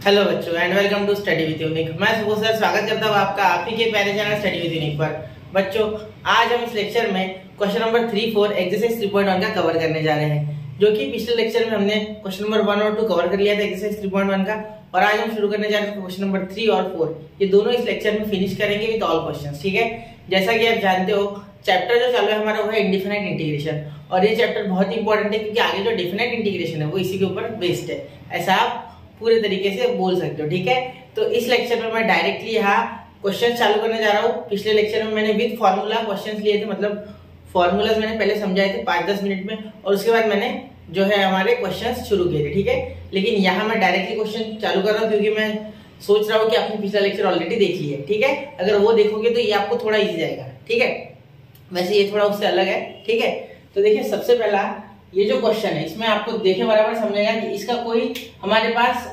Hello बच्चों and welcome to study with Unique. मैं सुबह सर स्वागत करता हूँ आपका आपके के प्यारे चैनल स्टडी विद यूनिक पर। बच्चों आज हम इस लेक्चर में क्वेश्चन नंबर 3, 4 एक्सरसाइज 3.1 का कवर करने जा रहे हैं, जो कि पिछले लेक्चर में हमने क्वेश्चन नंबर 1 और 2 कवर कर लिया था एक्सरसाइज 3.1 का। और आज हम शुरू करने जा रहे हैं क्वेश्चन नंबर 3 और 4, ये दोनों इस लेक्चर में फिनिश करेंगे विद ऑल क्वेश्चन। ठीक है, जैसा कि आप जानते हो चैप्टर जो चालू है हमारा वो है इंडिफिनाइट इंटीग्रेशन, और ये चैप्टर बहुत ही इंपॉर्टेंट है क्योंकि आगे जो डिफिनाइट इंटीग्रेशन है वो इसी के ऊपर बेस्ड है, ऐसा आप पूरे तरीके से बोल सकते हो। ठीक है, तो इस लेक्चर में मैं डायरेक्टली यहाँ क्वेश्चन चालू करने जा रहा हूँ। पिछले लेक्चर में मैंने विद फॉर्मूला क्वेश्चंस लिए थे, मतलब फॉर्मूलाज मैंने पहले समझाए थे 5-10 मिनट में, और उसके बाद मैंने जो है हमारे क्वेश्चंस शुरू किए थे। ठीक है, लेकिन यहाँ मैं डायरेक्टली क्वेश्चन चालू कर रहा हूँ क्योंकि मैं सोच रहा हूँ कि आपने पिछला लेक्चर ऑलरेडी देख लिया है। ठीक है, अगर वो देखोगे तो ये आपको थोड़ा ईजी जाएगा। ठीक है, वैसे ये थोड़ा उससे अलग है। ठीक है, तो देखिए सबसे पहला ये जो क्वेश्चन है इसमें आपको देखे बराबर समझेगा कि इसका कोई हमारे पास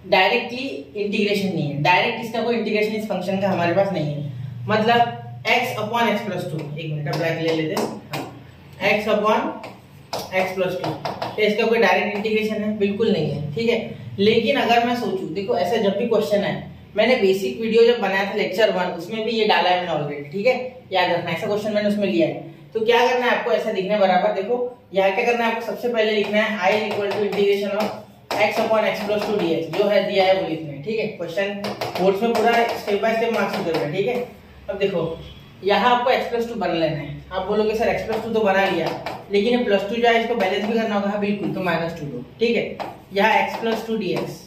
डायरेक्टली इंटीग्रेशन नहीं है, डायरेक्ट इसका कोई इंटीग्रेशन इस फंक्शन का हमारे पास नहीं है। मतलब x अपॉन x प्लस 2, एक मिनट ब्रैकेट ले लेते हैं, x अपॉन x प्लस 2, तो इसका कोई डायरेक्ट इंटीग्रेशन है बिल्कुल नहीं है। ठीक है, लेकिन अगर मैं सोचूं, देखो ऐसा जब भी क्वेश्चन है, मैंने बेसिक वीडियो जब बनाया था लेक्चर 1 उसमें भी ये डाला है मैंने ऑलरेडी। ठीक है, याद रखना ऐसा क्वेश्चन मैंने उसमें लिया है। तो क्या करना है आपको ऐसा दिखने बराबर, देखो यहाँ क्या करना है आपको, सबसे पहले लिखना है i equal to integration of x upon x plus 2 dx, जो है दिया है वो लिखना है। ठीक है, क्वेश्चन बोर्ड्स में पूरा स्टेप बाय स्टेप मार्क्स दे रहा है। ठीक है, अब देखो यहाँ आपको x प्लस 2 बना लेना है। आप बोलोगे सर x प्लस 2 तो बना लिया, लेकिन ये प्लस 2 जो है इसको बैलेंस भी करना होगा। बिल्कुल, तो माइनस 2 दो। ठीक है, यहाँ x प्लस 2 dx,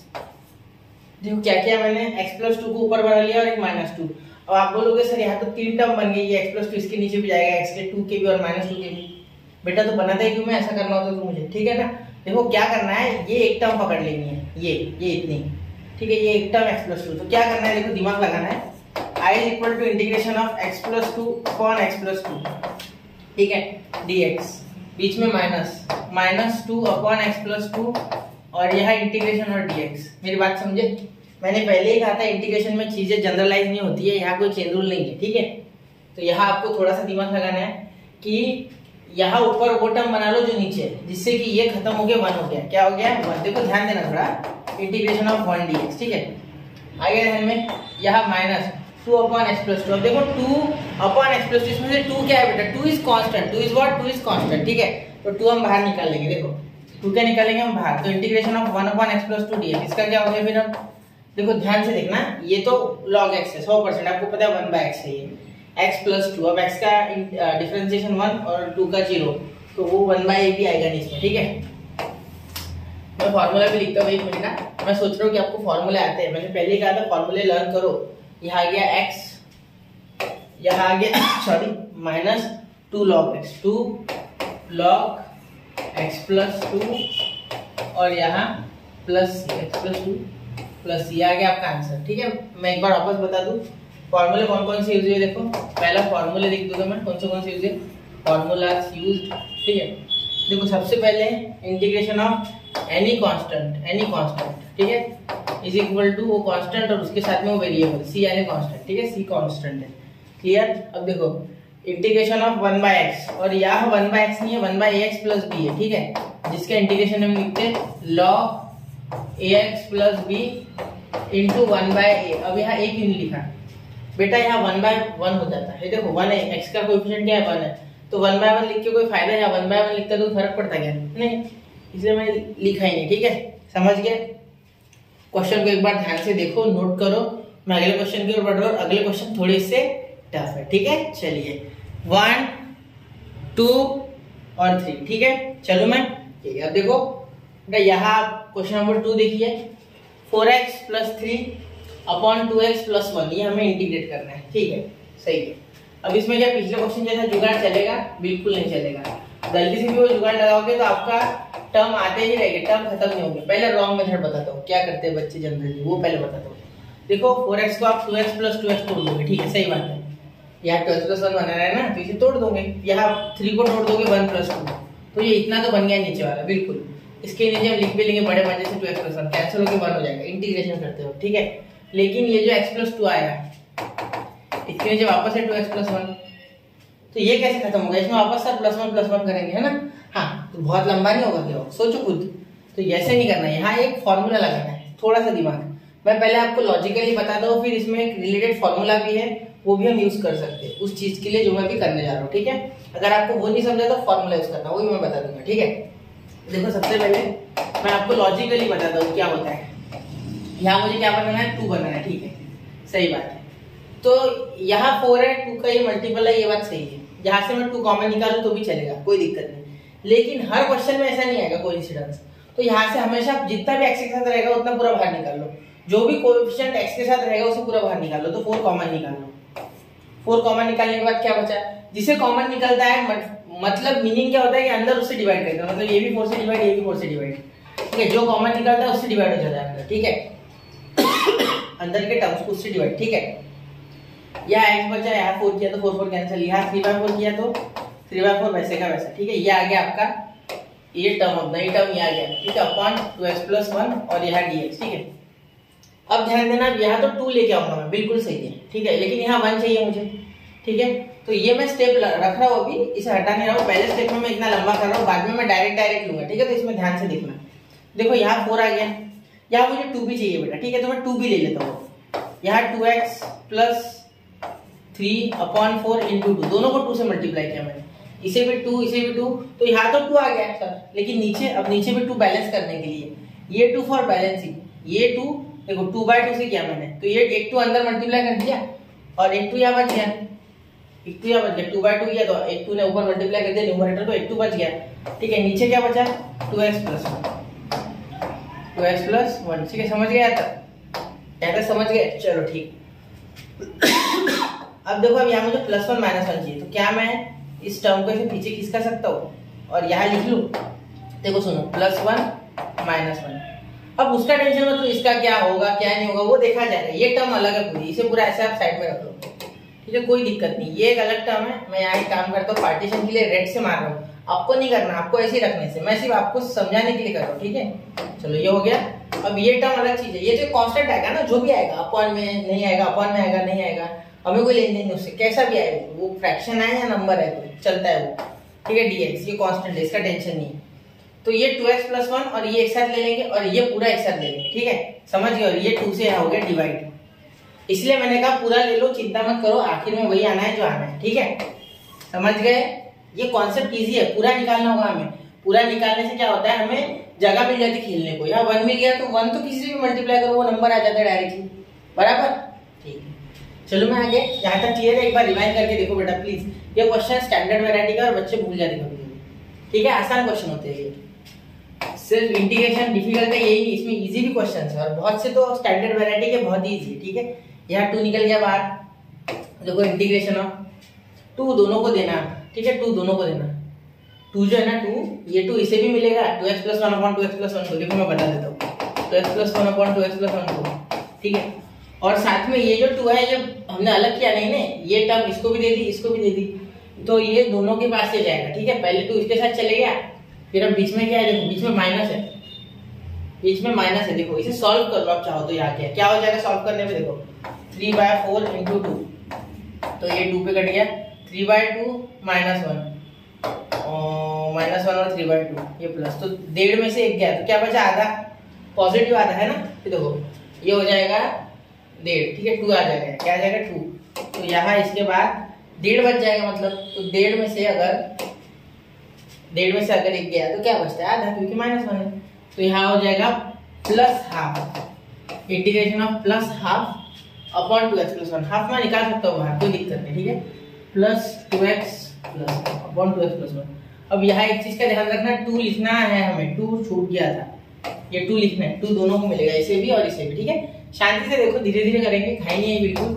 देखो क्या किया मैंने, x प्लस 2 को ऊपर बना लिया और एक माइनस 2। अब आप बोलोगे सर यहाँ तो 3 टर्म बन गई, ये x प्लस 2 इसके नीचे भी जाएगा, x के 2 के भी और माइनस 2 के भी। बेटा तो बनाता है क्यों, मैं ऐसा करना होता तो मुझे। ठीक है ना, देखो क्या करना है, ये एक टर्म पकड़ लेनी है, ये इतनी। ठीक है, ये एक टर्म x प्लस 2, तो क्या करना है, देखो दिमाग लगाना है, i equal to integration of x plus 2 upon x plus 2, ठीक है, dx, बीच में माइनस 2 अपॉन x प्लस 2, और यहाँ इंटीग्रेशन और dx। मेरी बात समझे, मैंने पहले ही कहा था इंटीग्रेशन में चीजें जनरलाइज नहीं होती है, यहाँ कोई चेन रूल नहीं है। ठीक है, तो यहाँ आपको थोड़ा सा दिमाग लगाना है कि यहाँ ऊपर वो टर्म बना लो जो नीचे है, जिससे कि ये खत्म हो गया 1 हो गया। क्या हो गया 1, देखो ध्यान देना थोड़ा, इंटीग्रेशन ऑफ 1 dx। ठीक है, आगे ध्यान में यहाँ माइनस 2 अपॉन x प्लस 2। अब देखो 2 अपॉन x प्लस 2, इसमें से 2 क्या है बेटा, 2 is constant. 2 is what, 2 is constant. ठीक है, तो 2 हम बाहर निकाल लेंगे, देखो 2 क्या निकालेंगे हम बाहर, तो integration of 1 upon x plus 2 dx, इसका क्या हो गया फिर। अब देखो ध्यान से देखना, ये तो log x है 100%, आपको पता है 1/x है ये, x प्लस 2। अब x का डिफरेंशिएशन 1 और 2 का 0, तो वो 1/a भी आएगा नहीं इसमें। ठीक है, मैं फॉर्मूला भी लिखता हूँ, एक मिनट ना, मैं सोच रहा हूँ कि आपको फॉर्मूले आते हैं, मैंने पहले ही कहा था फॉर्मूले लर्न करो। यहाँ आ गया x, यहाँ आ गया sorry minus 2 log x, 2 log x plus 2, और यहाँ प्लस x प्लस 2 प्लस ये आ गया आपका आंसर। ठीक है, मैं एक बार वापस बता दूं फॉर्मूले कौन कौन से यूज हुए। देखो पहला फॉर्मूले लिख दूंगा मैं, कौन से यूज है, फॉर्मूलाज यूज्ड। ठीक है, देखो सबसे पहले इंटीग्रेशन ऑफ एनी कांस्टेंट, ठीक है, इज इक्वल टू वो कांस्टेंट और उसके साथ में वो वेरिएबल c यानी कांस्टेंट। ठीक है, c कांस्टेंट है, क्लियर। अब देखो इंटीग्रेशन ऑफ 1/x, और यहाँ 1/x नहीं है 1/ax प्लस b है। ठीक है, जिसका इंटीग्रेशन हम लिखते हैं log ax plus b into 1/a। अब यहाँ एक यूनिट लिखा बेटा, यहाँ 1/1 हो जाता है। देखो 1 है, x का कोएफिशिएंट क्या है 1 है, तो 1/1 लिख के कोई फायदा है, 1/1 लिखता तो फर्क पड़ता क्या, नहीं, इसलिए मैंने लिखा ही नहीं। ठीक है, समझ गए। क्वेश्चन को एक बार ध्यान से देखो, नोट करो, मैं अगले क्वेश्चन की ओर बढ़ रहा हूँ। अगले क्वेश्चन थोड़े से टफ है। ठीक है, चलिए 1, 2 और 3। ठीक है, चलो मैं, ठीक है, अब देखो बेटा यहाँ क्वेश्चन नंबर 2 देखिए, 4x plus 3 upon 2x plus 1, ये हमें इंटीग्रेट करना है। ठीक है, सही है। अब इसमें क्या पिछले क्वेश्चन जैसा जुगाड़ चलेगा, बिल्कुल नहीं चलेगा। गलती से भी वो जुगाड़ लगाओगे तो आपका टर्म आते ही रहेंगे, टर्म खत्म नहीं होंगे। पहले रॉन्ग मेथड बताता हूँ, क्या करते हैं बच्चे जनरली, वो पहले बताता हूँ। देखो 4x को आप 2x प्लस 2x तोड़ दोगे, ठीक है, सही बात है, यहाँ 2x प्लस 1 बना रहा है ना, तो इसे तोड़ दोगे। यहाँ 3 को तोड़ दोगे 1 प्लस 2, तो ये इतना तो बन गया नीचे वाला, बिल्कुल। इसके नीचे हम लिख भी लेंगे बड़े मजे से 2x प्लस 1, कैंसिल होकर 1 हो जाएगा इंटीग्रेशन करते हो। ठीक है, लेकिन ये जो x प्लस 2 आया, इसके नीचे वापस है 2x प्लस 1, तो ये कैसे खत्म होगा, इसमें वापस सर प्लस 1 करेंगे, है ना। हाँ, तो बहुत लंबा नहीं होगा क्या, सोचो खुद। तो ऐसे नहीं करना है, यहाँ एक फॉर्मूला लगाना है, थोड़ा सा दिमाग, मैं पहले आपको लॉजिकली बताता हूँ, फिर इसमें एक रिलेटेड फॉर्मूला भी है, वो भी हम यूज कर सकते हैं उस चीज के लिए जो मैं भी करने जा रहा हूँ, ठीक है। अगर आपको वो नहीं समझा तो फॉर्मूला यूज करना, वो भी मैं बता दूंगा, ठीक है। देखो सबसे पहले मैं आपको लॉजिकली बताता हूँ क्या होता है। यहाँ मुझे क्या बनाना है, 2 बनाना है, ठीक है, सही बात है। तो यहाँ 4 है, 2 का ये मल्टीपल है, ये बात सही है। यहाँ से मैं 2 कॉमन निकालूं तो भी चलेगा, कोई दिक्कत नहीं। लेकिन हर क्वेश्चन में ऐसा नहीं आएगा कोइंसिडेंस, तो यहाँ से हमेशा जितना भी एक्स के साथ रहेगा उतना पूरा बाहर निकाल लो, जो भी कोएफिशिएंट एक्स के साथ रहेगा उसे पूरा बाहर निकाल लो। तो 4 कॉमन निकाल लो। 4 कॉमन निकालने के बाद क्या बचा, जिसे कॉमन निकलता है मतलब मीनिंग क्या होता है कि अंदर उससे डिवाइड करता है, मतलब ये भी 4 से डिवाइड, ये भी 4 से डिवाइड, ठीक है। जो कॉमन निकलता है उससे डिवाइड हो जाता है अंदर, ठीक है, अंदर के टर्म्स को उससे डिवाइड, ठीक है। यहाँ x बचा, यहाँ 4 किया तो 4 4 कैंसिल, यहाँ 3/4 किया तो 3/4 वैसे का वैसा, ठीक है। ये आ गया आपका ये टर्म ऑफ ये टर्म ये आ गया, ठीक है, अपॉन 2x + 1 और यहाँ dx, ठीक है। अब ध्यान देना, यहाँ तो 2 लेके आऊंगा मैं, बिल्कुल सही है, ठीक है, लेकिन यहाँ 1 चाहिए मुझे, ठीक है। तो ये मैं स्टेप रख रहा हूँ, अभी इसे हटा नहीं रहा हूँ, पहले स्टेप में मैं इतना लंबा कर रहा हूँ, बाद में मैं डायरेक्ट लूंगा, ठीक है। तो इसमें ध्यान से देखना, देखो यहाँ 4 आ गया, यहाँ मुझे 2 भी चाहिए बेटा, ठीक है, तो मैं 2 भी ले लेता हूँ। यहाँ 2x + 3/4 × 2, दोनों को 2 से मल्टीप्लाई किया मैंने, इसे भी 2 इसे भी 2, तो यहाँ तो 2 आ गया सर, लेकिन नीचे अब नीचे भी 2 बैलेंस करने के लिए, ये 2 फॉर बैलेंसिंग, ये 2 देखो 2/2 से किया मैंने, तो ये एक 2 अंदर मल्टीप्लाई कर दिया और एक 2 यहाँ बच गया, एक 2 यहाँ बच गया, 2/2 किया तो एक 2 ने ऊपर मल्टीप्लाई कर दिया न्यूमरेटर, तो एक 2 बच गया, ठीक है। नीचे क्या बचा, 2x + 1, 2x + 1, ठीक है, समझ गया था, समझ गए, चलो ठीक। अब देखो, अब यहाँ मुझे +1 -1 चाहिए, तो क्या मैं इस टर्म को ऐसे पीछे खिसका सकता हूँ और यहाँ लिख लूँ, देखो सुनो, +1 -1। अब उसका टेंशन मत लो, इसका क्या होगा क्या नहीं होगा वो देखा जाएगा, ये टर्म अलग है पूरी, इसे पूरा ऐसे आप साइड में रख लो, ठीक है, कोई दिक्कत नहीं। ये एक अलग टर्म है, मैं यहाँ एक काम करता हूँ, पार्टीशन के लिए रेड से मार रहा हूँ, आपको नहीं करना, आपको ऐसे ही रखने से, मैं सिर्फ आपको समझाने के लिए कर रहा हूँ, ठीक है। चलो ये हो गया। अब ये टर्म अलग चीज है, ये जो कांस्टेंट आएगा ना, जो भी आएगा, अपॉन में नहीं आएगा, अपॉन में आएगा नहीं आएगा, हमें कोई लेन देन नहीं उससे, कैसा भी आए, वो फ्रैक्शन है या नंबर है, कोई चलता है वो, ठीक है। dx ये कांस्टेंट है, इसका टेंशन नहीं है। तो ये 2x + 1 और ये एक साथ ले लेंगे और ये पूरा एक साथ ले लेंगे, ठीक है, समझ गए। और ये 2 से हो गया डिवाइड, इसलिए मैंने कहा पूरा ले लो, चिंता मत करो, आखिर में वही आना है जो आना है, ठीक है, समझ गए। ये कॉन्सेप्ट इजी है, पूरा निकालना होगा हमें, पूरा निकालने से क्या होता है, हमें जगह मिल जाती खेलने को। यहाँ 1 मिल गया तो 1 तो किसी से भी मल्टीप्लाई करो, वो नंबर आ जाता है डायरेक्टली, बराबर, ठीक है। चलो मैं आगे, यहाँ तक क्लियर है, एक बार रिवाइज करके देखो बेटा प्लीज। ये क्वेश्चन स्टैंडर्ड वैरायटी का और बच्चे भूल जाते कभी कभी, ठीक है, आसान क्वेश्चन होते हैं ये, सिर्फ इंटीग्रेशन डिफिकल्ट है यही नहीं, इसमें इजी भी क्वेश्चन है और बहुत से तो स्टैंडर्ड वैरायटी के बहुत ही इजी है, ठीक है। यहाँ 2 निकल गया बाहर, देखो इंटीग्रेशन ऑफ 2 दोनों को देना, ठीक है, 2 दोनों को देना, 2 जो है ना 2, ये 2 इसे भी मिलेगा, 2x + 1/2x + 1 को, देखो मैं बता देता हूँ, 2x + 1/2x + 1 को, ठीक है। और साथ में ये जो 2 है, ये हमने अलग किया नहीं ने, ये टर्म इसको भी दे दी, इसको भी दे दी, तो ये दोनों के पास से जाएगा, ठीक है। पहले 2 इसके साथ चले गया, फिर अब बीच में क्या है, देखो बीच में माइनस है, बीच में माइनस है, देखो इसे सॉल्व कर लो आप चाहो तो। यहाँ क्या हो जाएगा सॉल्व करने पे, देखो 3/4 × 2, तो ये 2 पे कट गया, 3/2 -1 -1 और 3/2 ये प्लस, तो 1.5 में से 1 गया, तो क्या बचा, आधा, पॉजिटिव आधा है ना, तो देखो ये हो जाएगा 1.5, ठीक है, 2 आ जाएगा, क्या आ जाएगा 2, तो यहाँ इसके बाद 1.5 बच जाएगा, मतलब तो 1.5 में से अगर 1 गया तो क्या बचता है, आधा, क्योंकि -1 है, तो यहाँ हो जाएगा +½ integration of +½ upon 2x + 1, half में निकाल सकता हूँ बाहर, कोई दिक्कत नहीं, ठीक है, +2x + अपॉन 2x + 1। अब यहाँ एक चीज का ध्यान रखना, 2 लिखना है हमें, 2 छूट गया था, ये 2 लिखना है, 2 दोनों को मिलेगा, इसे भी और इसे भी, ठीक है। शांति से देखो, धीरे धीरे करेंगे, खाई नहीं है बिल्कुल,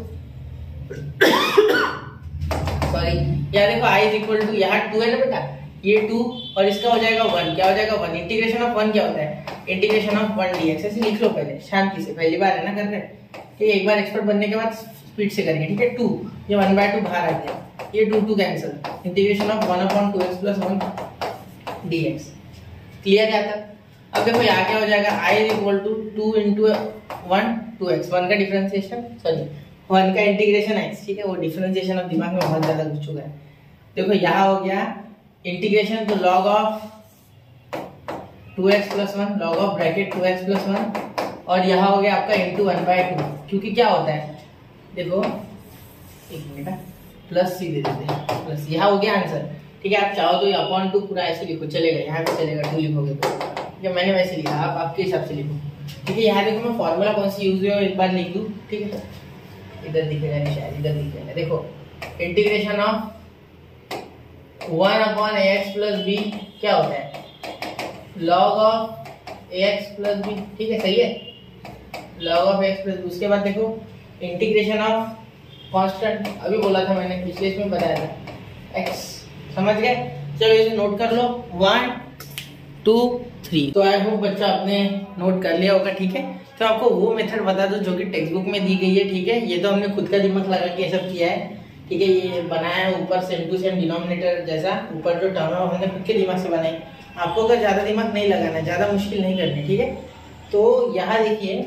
सॉरी। यहाँ देखो i = यहाँ 2 है ना बेटा, ये 2 और इसका हो जाएगा 1, क्या हो जाएगा 1, इंटीग्रेशन ऑफ 1 क्या होता है, इंटीग्रेशन ऑफ 1 dx, ऐसे लिख लो पहले शांति से, पहली बार है ना कर रहे, ठीक है, एक बार एक्सपर्ट बनने के बाद स्पीड से करेंगे, ठीक है। 2 ये 1/2 बाहर आ गया, ये 2 cancel, integration of 1/2x + 1 dx, clear है तक। अब देखो यहाँ क्या हो जाएगा, i = 2 × 1 2x, 1 का डिफरेंशिएशन, सॉरी 1 का इंटीग्रेशन x, ठीक है, वो डिफरेंशिएशन अब दिमाग में बहुत ज्यादा घुस चुका है। देखो यहाँ हो गया इंटीग्रेशन, तो log of 2x + 1, log of bracket 2x + 1 और यहाँ हो गया आपका इंटू 1/2, क्योंकि क्या होता है देखो, एक मिनट, प्लस सी दे देते हैं, प्लस, यहाँ हो गया आंसर। ठीक है, आप चाहो तो ये अपॉन 2 पूरा ऐसे लिखो, चलेगा, यहाँ पे चलेगा 2 लिखोगे तो, ठीक है, मैंने वैसे लिखा, आप आपके हिसाब से लिखो। ठीक है, यहाँ देखो मैं फॉर्मूला कौन सी यूज हुई है एक बार लिख दूँ। ठीक है, इधर दिखेगा नहीं शायद, इधर दिखेगा, देखो integration of 1/ax plus B क्या होता है, log of ax plus b. ठीक है, सही है, log of x plus b. उसके बाद देखो इंटीग्रेशन ऑफ कांस्टेंट, अभी बोला था मैंने, पिछले इसमें बताया था, x, समझ गए। चलो इसे नोट कर लो, 1 2 3। तो आई होप बच्चा आपने नोट कर लिया होगा। ठीक है, तो आपको वो मेथड बता दो जो कि टेक्स्ट बुक में दी गई है। ठीक है, ये तो हमने खुद का दिमाग लगा के ये सब किया है। ठीक है, ये बनाया है ऊपर सेम टू सेम डिनोमिनेटर जैसा, ऊपर जो टर्म है हमने खुद के दिमाग से बनाई। आपको अगर ज़्यादा दिमाग नहीं लगाना है, ज़्यादा मुश्किल नहीं करनी। ठीक है, तो यहाँ देखिए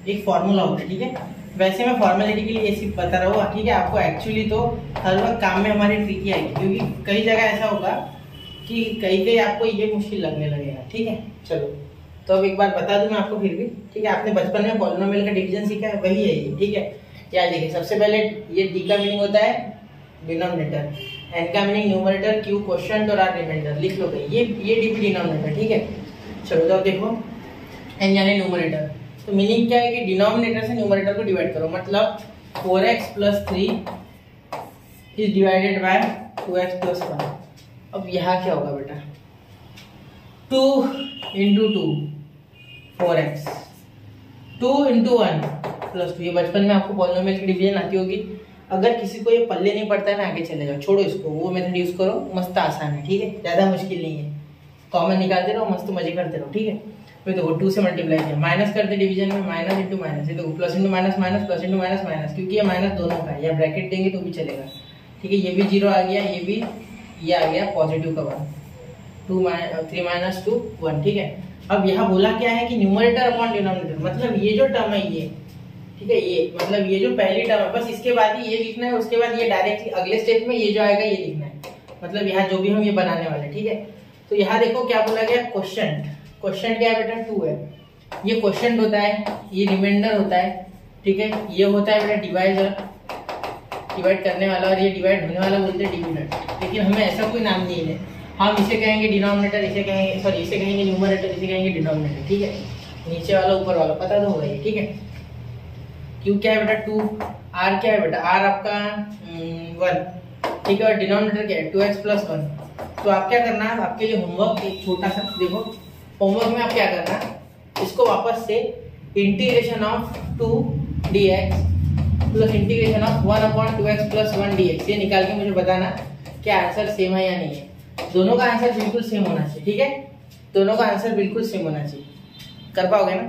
एक फॉर्मूला होता है। ठीक है, वैसे मैं फॉर्मेलिटी के लिए ये सिर्फ बता रहा हूँ। ठीक है, आपको एक्चुअली तो हर वक्त काम में हमारी ट्रिकी आएगी, क्योंकि कई जगह ऐसा होगा कि कई आपको ये मुश्किल लगने लगेगा। ठीक है, चलो तो अब एक बार बता दूं मैं आपको फिर भी। ठीक है, आपने बचपन में पॉलिनोमियल का डिवीजन सीखा है, वही है ये। ठीक है, याद देखिए, सबसे पहले ये डी का मीनिंग होता है डिनोमिनेटर, एन का मीनिंग न्यूमरेटर, क्यू क्वोशिएंट और आर रिमाइंडर, लिख लो भाई, ये डी भी डिनोमिनेटर। ठीक है, चलो तो देखो एन यानी न्यूमरेटर, तो मीनिंग क्या है कि डिनोमिनेटर से न्यूमरेटर को डिवाइड करो, मतलब 4x plus 3 is divided by 2x plus 1। अब यहाँ क्या होगा बेटा, 2 इंटू 2 4x, 2 इंटू 1 प्लस 2। ये बचपन में आपको पॉलिनोमियल की डिवीजन आती होगी। अगर किसी को ये पल्ले नहीं पड़ता है ना, आगे चले जाओ, छोड़ो इसको, वो मेथड यूज करो, मस्त आसान है। ठीक है, ज़्यादा मुश्किल नहीं है, कॉमन निकालते रहो, मस्त मजे करते रहो। ठीक है, फिर देखो 2 से मल्टीप्लाई किया, माइनस करते डिवीजन में, माइनस इंटू माइनस, ये देखो plus into minus minus, plus into minus minus, क्योंकि ये माइनस दोनों का है, या ब्रैकेट देंगे तो भी चलेगा। ठीक है, ये भी 0 आ गया, ये भी, ये आ गया पॉजिटिव का 1, 3 माइनस 2 1। ठीक है, अब यहाँ बोला क्या है कि न्यूमरेटर अपॉन डिनोमिनेटर, मतलब ये जो टर्म है ये, ठीक है, ये मतलब ये जो पहली टर्म है, बस इसके बाद ही ये लिखना है, उसके बाद ये डायरेक्टली अगले स्टेप में ये जो आएगा ये लिखना है, मतलब यहाँ जो भी हम ये बनाने वाले। ठीक है, तो यहाँ देखो क्या बोला गया, क्वोशिएंट। क्वोशिएंट क्या है बेटा, 2 है, ये क्वोशिएंट होता है, ये रिमाइंडर होता है। ठीक है, ये होता है बेटा डिवाइजर, डिवाइड करने वाला, और ये डिवाइड होने वाला बोलते हैं डिविडेंड। लेकिन हमें ऐसा कोई नाम नहीं है, हम इसे कहेंगे डिनोमिनेटर, इसे कहेंगे, सॉरी इसे कहेंगे न्यूमरेटर, इसे कहेंगे डिनोमिनेटर। ठीक है, नीचे वाला ऊपर वाला पता तो होगा ये। ठीक है, क्यू क्या है बेटा 2, आर क्या है बेटा, आर आपका 1। ठीक है, और डिनोमिनेटर क्या है 2x प्लस 1। तो आप क्या करना है, आपके लिए होमवर्क एक छोटा सा, देखो होमवर्क में आप क्या करना है, इसको वापस से integration of 2 dx plus integration of 1/2x plus 1 dx, ये निकाल के मुझे बताना क्या आंसर सेम है या नहीं है। दोनों का आंसर बिल्कुल सेम होना चाहिए। ठीक है, दोनों का आंसर बिल्कुल सेम होना चाहिए। कर पाओगे ना?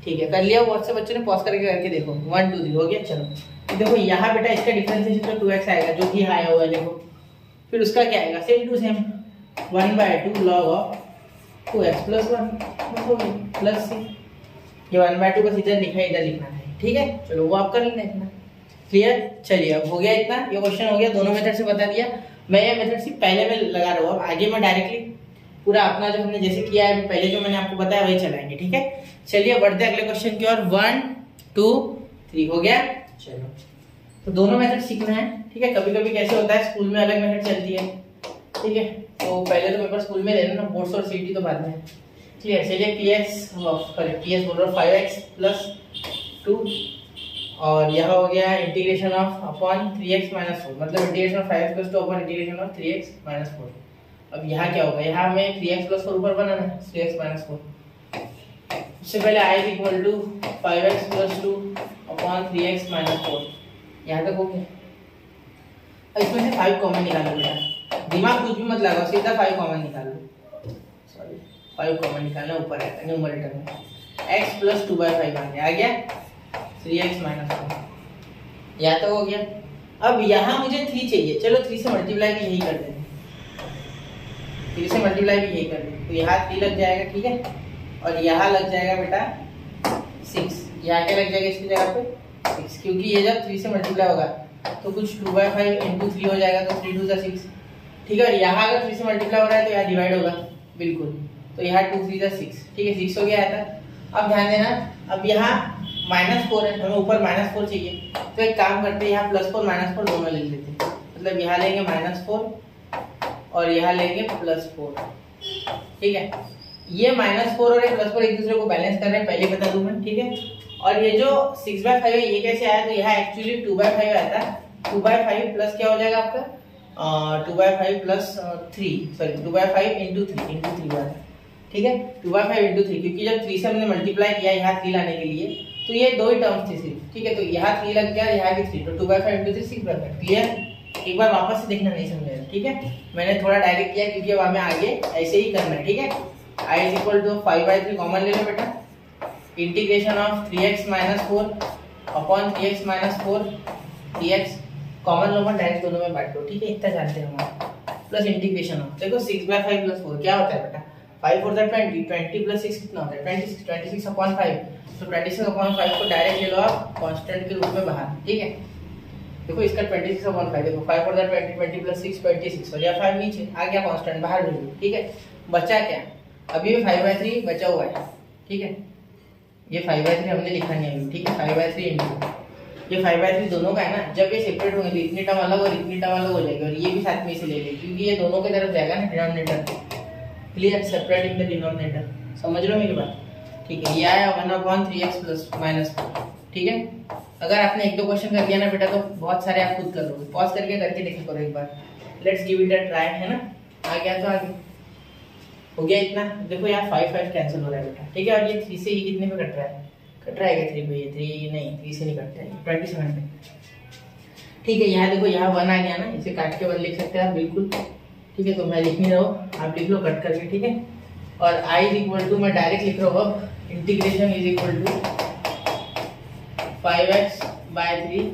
ठीक है, कर लिया। व्हाट्सएप बच्चों ने पॉज करके देखो, 1 2 3 हो गया। चलो तो देखो यहाँ बेटा इसका डिफरेंशिएशन तो 2x आएगा, जो कि आया हुआ है देखो। फिर उसका क्या आएगा, same to same 1/2 log of 2x plus 1 plus c। ये 1/2 बस इधर लिखा है, इधर लिखना है। ठीक है, चलो वो आप कर लेना इतना। क्लियर? चलिए अब हो गया इतना, ये क्वेश्चन हो गया, दोनों मेथड से बता दिया। मैं ये मेथड सिर्फ पहले में लगा रहा हूँ, अब आगे मैं डायरेक्टली पूरा अपना जो हमने जैसे किया है पहले जो मैंने आपको बताया वही चलाएंगे। ठीक है, चलिए बढ़ते हैं अगले क्वेश्चन की ओर। 1 2 3 हो गया। चलो तो दोनों मेथड सीखना है। ठीक है, कभी कभी कैसे होता है स्कूल में अलग मेथड चलती है। ठीक है, तो पहले तो पेपर स्कूल में लेना ना, बोर्ड्स और सीटी तो बाद में। क्लियर? चलिए पीएस बोल रहा हूँ 5x प्लस 2, और यह हो गया integration of upon 3x minus 4, मतलब integration of 5x plus 2 upon integration of 3x minus 4। अब यहाँ क्या होगा, यहाँ हमें 3x प्लस 4 ऊपर बनाना है, 3x माइनस 4। उससे पहले i equal to 5x plus 2 upon 3x minus 4, यहाँ तक हो गया। इसमें से 5 कॉमन निकालो बेटा, दिमाग कुछ भी मत लगाओ, सीधा 5 कॉमन निकालो। सॉरी 5 कॉमन निकालना, ऊपर है न्यूमरेटर में x प्लस 2/5 आ गया 3x माइनस 4, या तो हो गया। अब यहाँ मुझे 3 चाहिए, चलो 3 से मल्टीप्लाई भी यही कर देंगे, 3 से मल्टीप्लाई भी यही कर देंगे, तो यहाँ 3 लग जाएगा। ठीक है, और यहाँ लग जाएगा बेटा 6, यहाँ क्या लग जाएगा इसकी जगह पे 6, क्योंकि ये जब 3 से मल्टीप्लाई होगा तो कुछ 2/5 इंटू 3 हो जाएगा, तो 3 2 जा 6। ठीक है, और यहाँ अगर 3 से मल्टीप्लाई हो रहा है तो यहाँ डिवाइड होगा बिल्कुल, तो यहाँ 2 3 जा 6। ठीक है, 6 हो गया था। अब ध्यान देना, अब यहाँ -4 है, हमें ऊपर -4 चाहिए, तो एक काम करते हैं, यहाँ +4 -4 दोनों ले लेते हैं। मतलब यहाँ लेंगे -4 और यहाँ लेंगे +4, ठीक है। ये -4 और ये +4 एक दूसरे को बैलेंस कर रहे हैं, पहले बता दूं मैं, ठीक है। और ये जो 6/5 है ये कैसे आया, तो यहाँ एक्चुअली 2/5 आता है। 2/5 प्लस क्या हो जाएगा आपका 2/5 प्लस 3, सॉरी 2/5 इंटू 3 बार, ठीक है। 2/5 इंटू 3, क्योंकि जब 3 से हमने मल्टीप्लाई किया यहाँ 3 लाने के लिए, तो ये दो ही टर्म्स थे सिर्फ, ठीक है। तो यहाँ 3 लग गया, यहाँ भी 3, तो 2/5 इंटू 3 6/5, क्लियर। एक बार वापस से देखना, नहीं समझेगा, ठीक है। मैंने थोड़ा डायरेक्ट किया क्योंकि अब हमें आगे ऐसे ही करना है, ठीक है। I = 5/3 कॉमन ले लो बेटा, integration of 3x - 4 upon 3x - 4 dx, common low, direct दोनों में बांट लो, ठीक है। इतना जानते हैं हम, प्लस इंटीग्रेशन ऑफ, देखो 6/5 + 4 क्या होता है बेटा, 5 4 20, 20 + 6 कितना होता है 26, 26/5, तो 26/5 को डायरेक्ट ले लो आप कांस्टेंट के रूप में बाहर, ठीक है। देखो इसका 26/5, देखो 5 4 20, 20 + 6 26, और यहाँ 5 नीचे आ गया कांस्टेंट बाहर ले लो, ठीक है। बचा क्या, अभी 5/3 बचा हुआ है, ठीक है। ये 5/3 हमने लिखा नहीं अभी, ठीक है। 5/3 इंटू ये 5/3 दोनों का है ना, जब ये सेपरेट होंगे तो इतनी टर्म अलग और इतनी टर्म अलग हो जाएगी, और ये भी साथ में से ले लेंगे क्योंकि ये दोनों की तरफ जाएगा ना denominator, clear. Separating the denominator, समझ रहे हो मेरी बात, ठीक है। ये आया 1/3x + -4, ठीक है। अगर आपने 1-2 क्वेश्चन कर लिया ना बेटा, तो बहुत सारे आप खुद कर लोगे, पॉज करके देखा करो एक बार, let's give it a try, है ना। आ गया तो आगे हो गया इतना, देखो यहाँ 5 कैंसिल हो रहा है बेटा, ठीक है। और ये 3 से ये कितने पे कट रहा है, 3 पे, ये 3 नहीं, 3 से नहीं कटता है, 27 पे, ठीक है। यहाँ देखो यहाँ 1 आ गया ना, इसे काट के 1 लिख सकते हैं आप, बिल्कुल, ठीक है। तो मैं लिख नहीं रहा हूँ, आप लिख लो कट करके, ठीक है। और I = मैं डायरेक्ट लिख रहा हूँ, अब इंटीग्रेशन = 5x/3,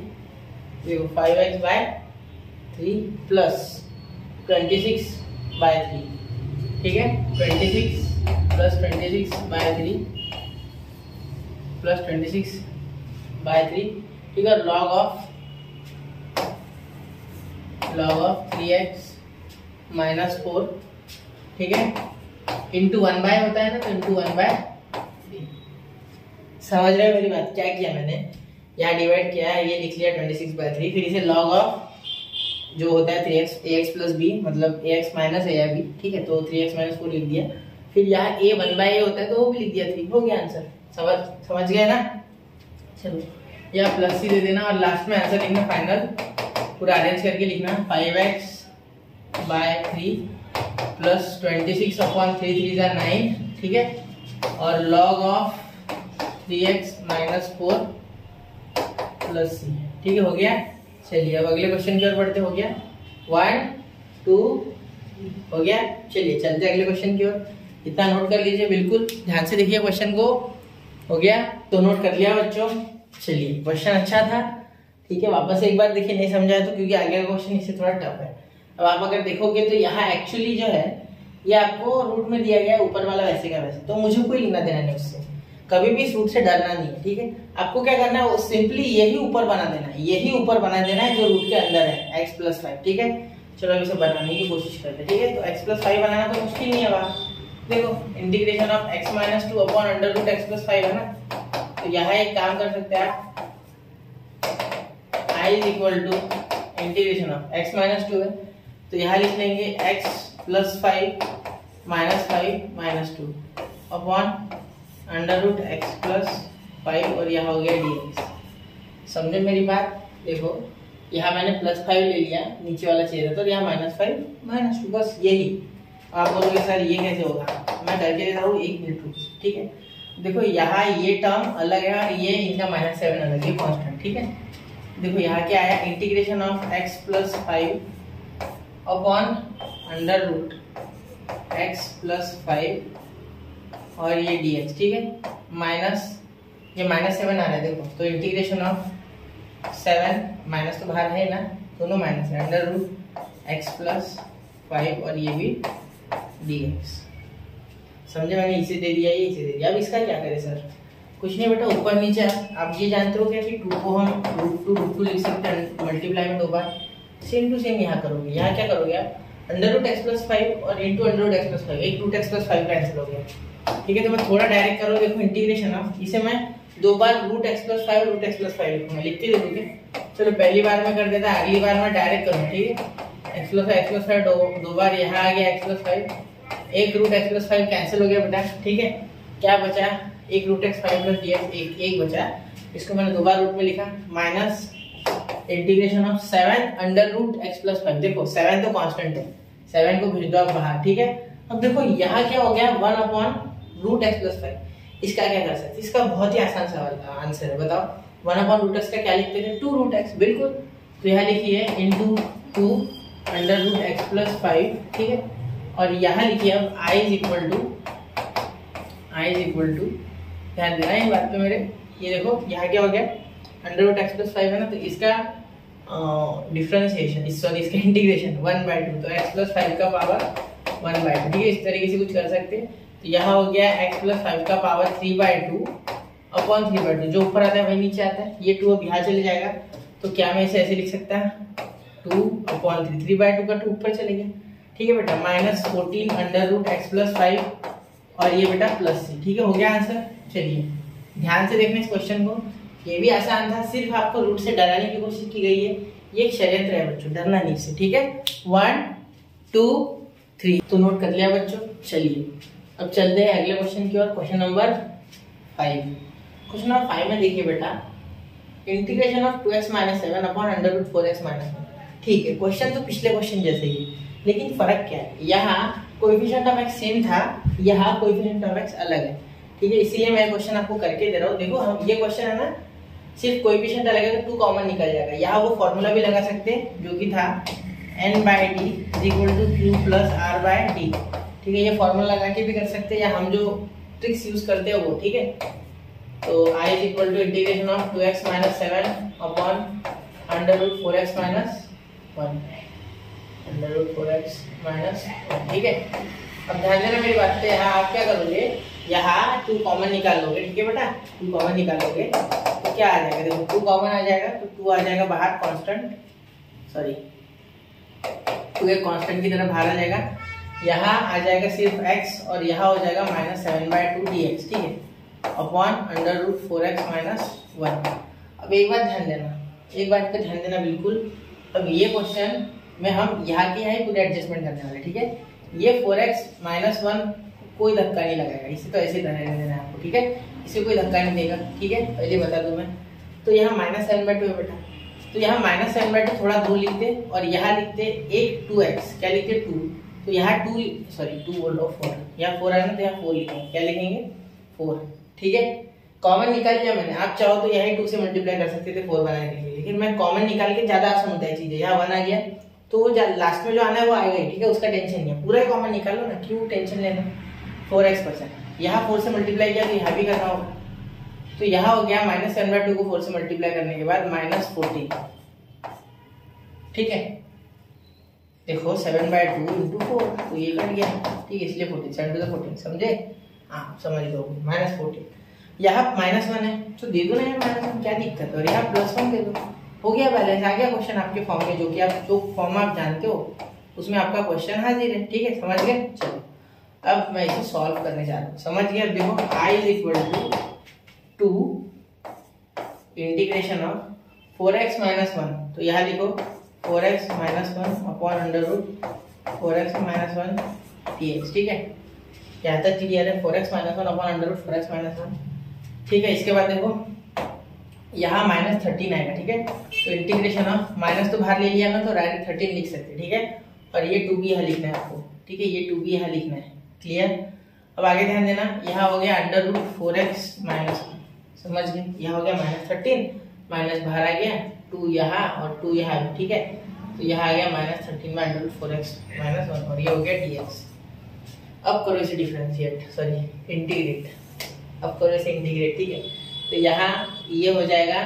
देखो 5x/3 प्लस 26/3, ठीक है। 26 + 26/3 प्लस 26/3, ठीक है। log of 3x - 4, ठीक है, इंटू 1/, होता है ना, तो इंटू 1/3। समझ रहे हो मेरी बात, क्या किया मैंने, यहाँ डिवाइड किया है, ये लिख लिया 26/3, फिर इसे log ऑफ जो होता है 3x ax + b, मतलब ax - a या b, ठीक है। तो 3x - 4 लिख दिया, फिर यहाँ a 1/a होता है तो वो भी लिख दिया 3, हो गया आंसर। समझ गए ना, चलो या प्लस ही दे देना, और लास्ट में आंसर लिखना फाइनल, पूरा अरेंज करके लिखना 5x/3 प्लस 26/3, 3 × 9, ठीक है। और log of 3x - 4 plus c, ठीक है, हो गया। चलिए अब अगले क्वेश्चन की ओर बढ़ते, हो गया 1 2 हो गया। चलिए चलते अगले क्वेश्चन की ओर, इतना नोट कर लीजिए, बिल्कुल ध्यान से देखिए क्वेश्चन को, हो गया तो नोट कर लिया बच्चों। चलिए क्वेश्चन अच्छा था, ठीक है। वापस एक बार देखिए, नहीं समझा तो, क्योंकि आगे का क्वेश्चन इससे थोड़ा टफ है। अब आप अगर देखोगे तो यहाँ एक्चुअली जो है ये आपको रूट में दिया गया है, ऊपर वाला वैसे का वैसे, तो मुझे कोई लेना देना नहीं उससे, कभी भी इस रूट से डरना नहीं है, ठीक है। आपको क्या करना है, सिंपली यही ऊपर बना देना है, यही ऊपर बना देना है जो रूट के अंदर है, x + 5, ठीक है। चलो अब इसे बनाने की कोशिश करते हैं, ठीक है। तो x + 5 बनाना कोई मुश्किल नहीं है बात, देखो integration of x - 2 upon √x + 5 है ना। तो यहाँ एक काम कर सकते हैं आप, I = इंटीग्रेशन ऑफ x - 2 है, तो यहाँ लिख लेंगे x + 5 - 2 अपॉन √x + 5, और यहाँ हो गया dx। समझे मेरी बात, देखो यहाँ मैंने +5 ले लिया, नीचे वाला चाहिए था, तो यहाँ -5 - 2, बस यही। आप बोलोगे सर ये कैसे होगा, मैं करके देता हूँ, 1 मिनट रुक, ठीक है। देखो यहाँ ये टर्म अलग है और ये इनका -7 अलग है, कांस्टेंट, ठीक है। देखो यहाँ क्या आया, integration of x + 5 upon √x + 5 और ये dx, ठीक है। माइनस ये -7 आ रहा है, देखो तो इंटीग्रेशन ऑफ 7 माइनस तो बाहर है ना, दोनों माइनस है, √x + 5 और ये भी dx। समझे, मैंने इसे दे दिया, ये इसे दे दिया। अब इसका क्या करें सर, कुछ नहीं बेटा, ऊपर नीचे आप ये जानते हो क्या कि 2 को हम √2 लिख सकते हैं, मल्टीप्लाई में 2 बार, सेम टू सेम यहाँ करोगे। यहाँ क्या करोगे आप, √x + 5 और इंटू √x + 5, एक √x + 5 कैंसिल हो गया, ठीक है। तो मैं थोड़ा डायरेक्ट करूँ, देखो इंटीग्रेशन ऑफ, इसे मैं 2 बार root x plus 5 root x plus 5 लिखूंगा, लिखते देखोगे। चलो पहली बार में कर देता, अगली बार मैं डायरेक्ट करूँगा, ठीक है। एक्स प्लस 5 दो बार यहाँ आ गया एक्स प्लस 5, एक रूट एक्स प्लस 5 कैंसिल हो गया बेटा, ठीक है। क्या बचा, एक रूट एक्स 5 प्लस dx, एक बचा, इसको मैंने 2 बार रूट में लिखा, minus integration of 7 under root x plus 5। देखो 7 तो कांस्टेंट है, 7 को भेज दो आप बाहर, ठीक है। अब देखो यहाँ क्या हो गया, 1 अपॉन रूट एक्स प्लस 5। इसका क्या कर सकते हैं, इसका बहुत ही आसान सवाल आंसर है, बताओ 1 अपॉन रूट एक्स का क्या लिखते थे, 2 रूट एक्स, बिल्कुल। तो यहाँ लिखिए into 2 under root x plus 5, ठीक है। और यहाँ लिखिए अब आई इज इक्वल टू ध्यान देना इन बात पे मेरे, ये देखो यहाँ क्या हो गया, अंडर रूट एक्स प्लस 5 है ना, तो इसका डिफरेंशिएशन, सॉरी इसका इंटीग्रेशन 1/2, तो एक्स प्लस 5 का पावर 1/2, ठीक है। इस तरीके से कुछ कर सकते हैं। तो यहाँ हो गया एक्स प्लस 5 का पावर 3/2 अपॉन 3/2, जो ऊपर आता है वही नीचे आता है, ये 2 अब यहाँ चले जाएगा, तो क्या मैं इसे ऐसे लिख सकता है 2 अपॉन 3, 3/2 का 2 ऊपर चले गया, ठीक है बेटा, minus 14 under root x plus 5 और ये बेटा प्लस सी, ठीक है, हो गया आंसर। चलिए ध्यान से देखना इस क्वेश्चन को, ये भी आसान था, सिर्फ आपको रूट से डराने की कोशिश की गई है, ये एक षड्यंत्र है बच्चों, डरना नहीं इससे, ठीक है। 1 2 3 तो नोट कर लिया बच्चों। चलिए अब चलते हैं अगले क्वेश्चन की ओर, क्वेश्चन नंबर 5। क्वेश्चन नंबर 5 में देखिए बेटा, integration of 2x - 7 upon under root 4x - 1, ठीक है। क्वेश्चन तो पिछले क्वेश्चन जैसे ही, लेकिन फर्क क्या है, यहाँ कोएफिशिएंट ऑफ x सेम था, यहाँ कोएफिशिएंट ऑफ x अलग है, ठीक है। इसीलिए मैं क्वेश्चन आपको करके दे रहा हूँ। देखो हम ये क्वेश्चन है ना, सिर्फ कोएफिशिएंट अलग है तो 2 कॉमन निकल जाएगा। यहाँ वो फॉर्मूला भी लगा सकते हैं जो कि था n/d = q + r/d, ठीक है। ये फॉर्मूला लगा के भी कर सकते हैं, या हम जो ट्रिक्स यूज करते हैं वो, ठीक है। तो I = integration of 2x - 7 upon under root 4x - 1, under root 4x - 1, ठीक है। अब ध्यान देना मेरी बात पे, यहाँ आप क्या करोगे, यहाँ 2 कॉमन निकाल लोगे, ठीक है बेटा, 2 कॉमन निकालोगे तो क्या आ जाएगा, देखो 2 कॉमन आ जाएगा, तो 2 आ जाएगा बाहर कांस्टेंट, सॉरी 2 एक कांस्टेंट की तरह बाहर आ जाएगा, यहाँ आ जाएगा सिर्फ x और यहाँ हो जाएगा -7/2 dx, ठीक है, अपॉन अंडर रूट 4x - 1। अब एक बात ध्यान देना, एक बात का ध्यान देना बिल्कुल, अब ये क्वेश्चन में हम यहाँ की यहाँ पूरे एडजस्टमेंट करने वाले, ठीक है। ये 4x - 1 कोई धक्का नहीं लगाएगा, इसे तो ऐसे रहने देना है आपको, ठीक है, इसे कोई धक्का नहीं देगा, ठीक है, पहले बता दूं मैं। तो यहाँ -7/2 है बेटा, तो यहाँ -7/2 थोड़ा दूर लिखते और यहाँ लिखते एक 2x, क्या लिखते 2, तो यहाँ 2 बोल लो 4, यहाँ 4 है ना, तो यहाँ 4 लिखेंगे, क्या लिखेंगे 4, ठीक है। कॉमन निकाल लिया मैंने, आप चाहो तो यही 2 से मल्टीप्लाई कर सकते थे 4 बनाने के लिए, लेकिन मैं कॉमन निकाल के ज्यादा आसान होता है चीजें, यहाँ 1 आ गया तो वो लास्ट में जो आना है वो आएगा ही, ठीक है, उसका टेंशन नहीं है, पूरा ही कॉमन निकाल लो ना, क्यों टेंशन लेना। 4x बचा, यहाँ 4 से मल्टीप्लाई किया तो यहाँ भी करना होगा, तो यहाँ हो गया -7/2 को 4 से मल्टीप्लाई करने के बाद -14, ठीक है। देखो 7/2 × 4 तो ये कट गया, ठीक है, इसलिए 14, 7 × 14, समझे, हाँ समझ लो, -14, यहाँ -1 है तो दे दो ना यार -1, क्या दिक्कत है, और यहाँ +1 दे दो, हो गया बैलेंस, आ गया क्वेश्चन आपके फॉर्म में, जो कि आप जो फॉर्म आप जानते हो उसमें आपका क्वेश्चन हाजिर है, ठीक है, समझ गए। चलो अब मैं इसे सॉल्व करने जा रहा हूँ, समझ गए। अब देखो I = 2 इंटीग्रेशन ऑफ 4x - 1, तो यहाँ लिखो 4x - 1 upon under root 4x - 1 dx, ठीक है, यहाँ तक क्लियर है, 4x - 1 upon under root 4x - 1, ठीक है। इसके बाद देखो यहाँ -13 आएगा, ठीक है, तो इंटीग्रेशन ऑफ माइनस तो बाहर ले लिया ना, तो डायरेक्ट 13 लिख सकते हैं, ठीक है, और ये 2 भी यहाँ लिखना है आपको, ठीक है, ये 2 भी यहाँ लिखना है, क्लियर। अब आगे ध्यान देना, यहाँ हो गया अंडर रूट 4x - 1, समझ गए, यहाँ हो गया -13, माइनस बाहर आ गया, 2 यहाँ और 2 यहाँ, ठीक है, तो यहाँ आ गया -13 / √4x - 1 और ये हो गया dx। अब करो इसे डिफरेंशिएट, सॉरी इंटीग्रेट, अब करो इसे इंटीग्रेट, ठीक है, तो यहाँ ये हो जाएगा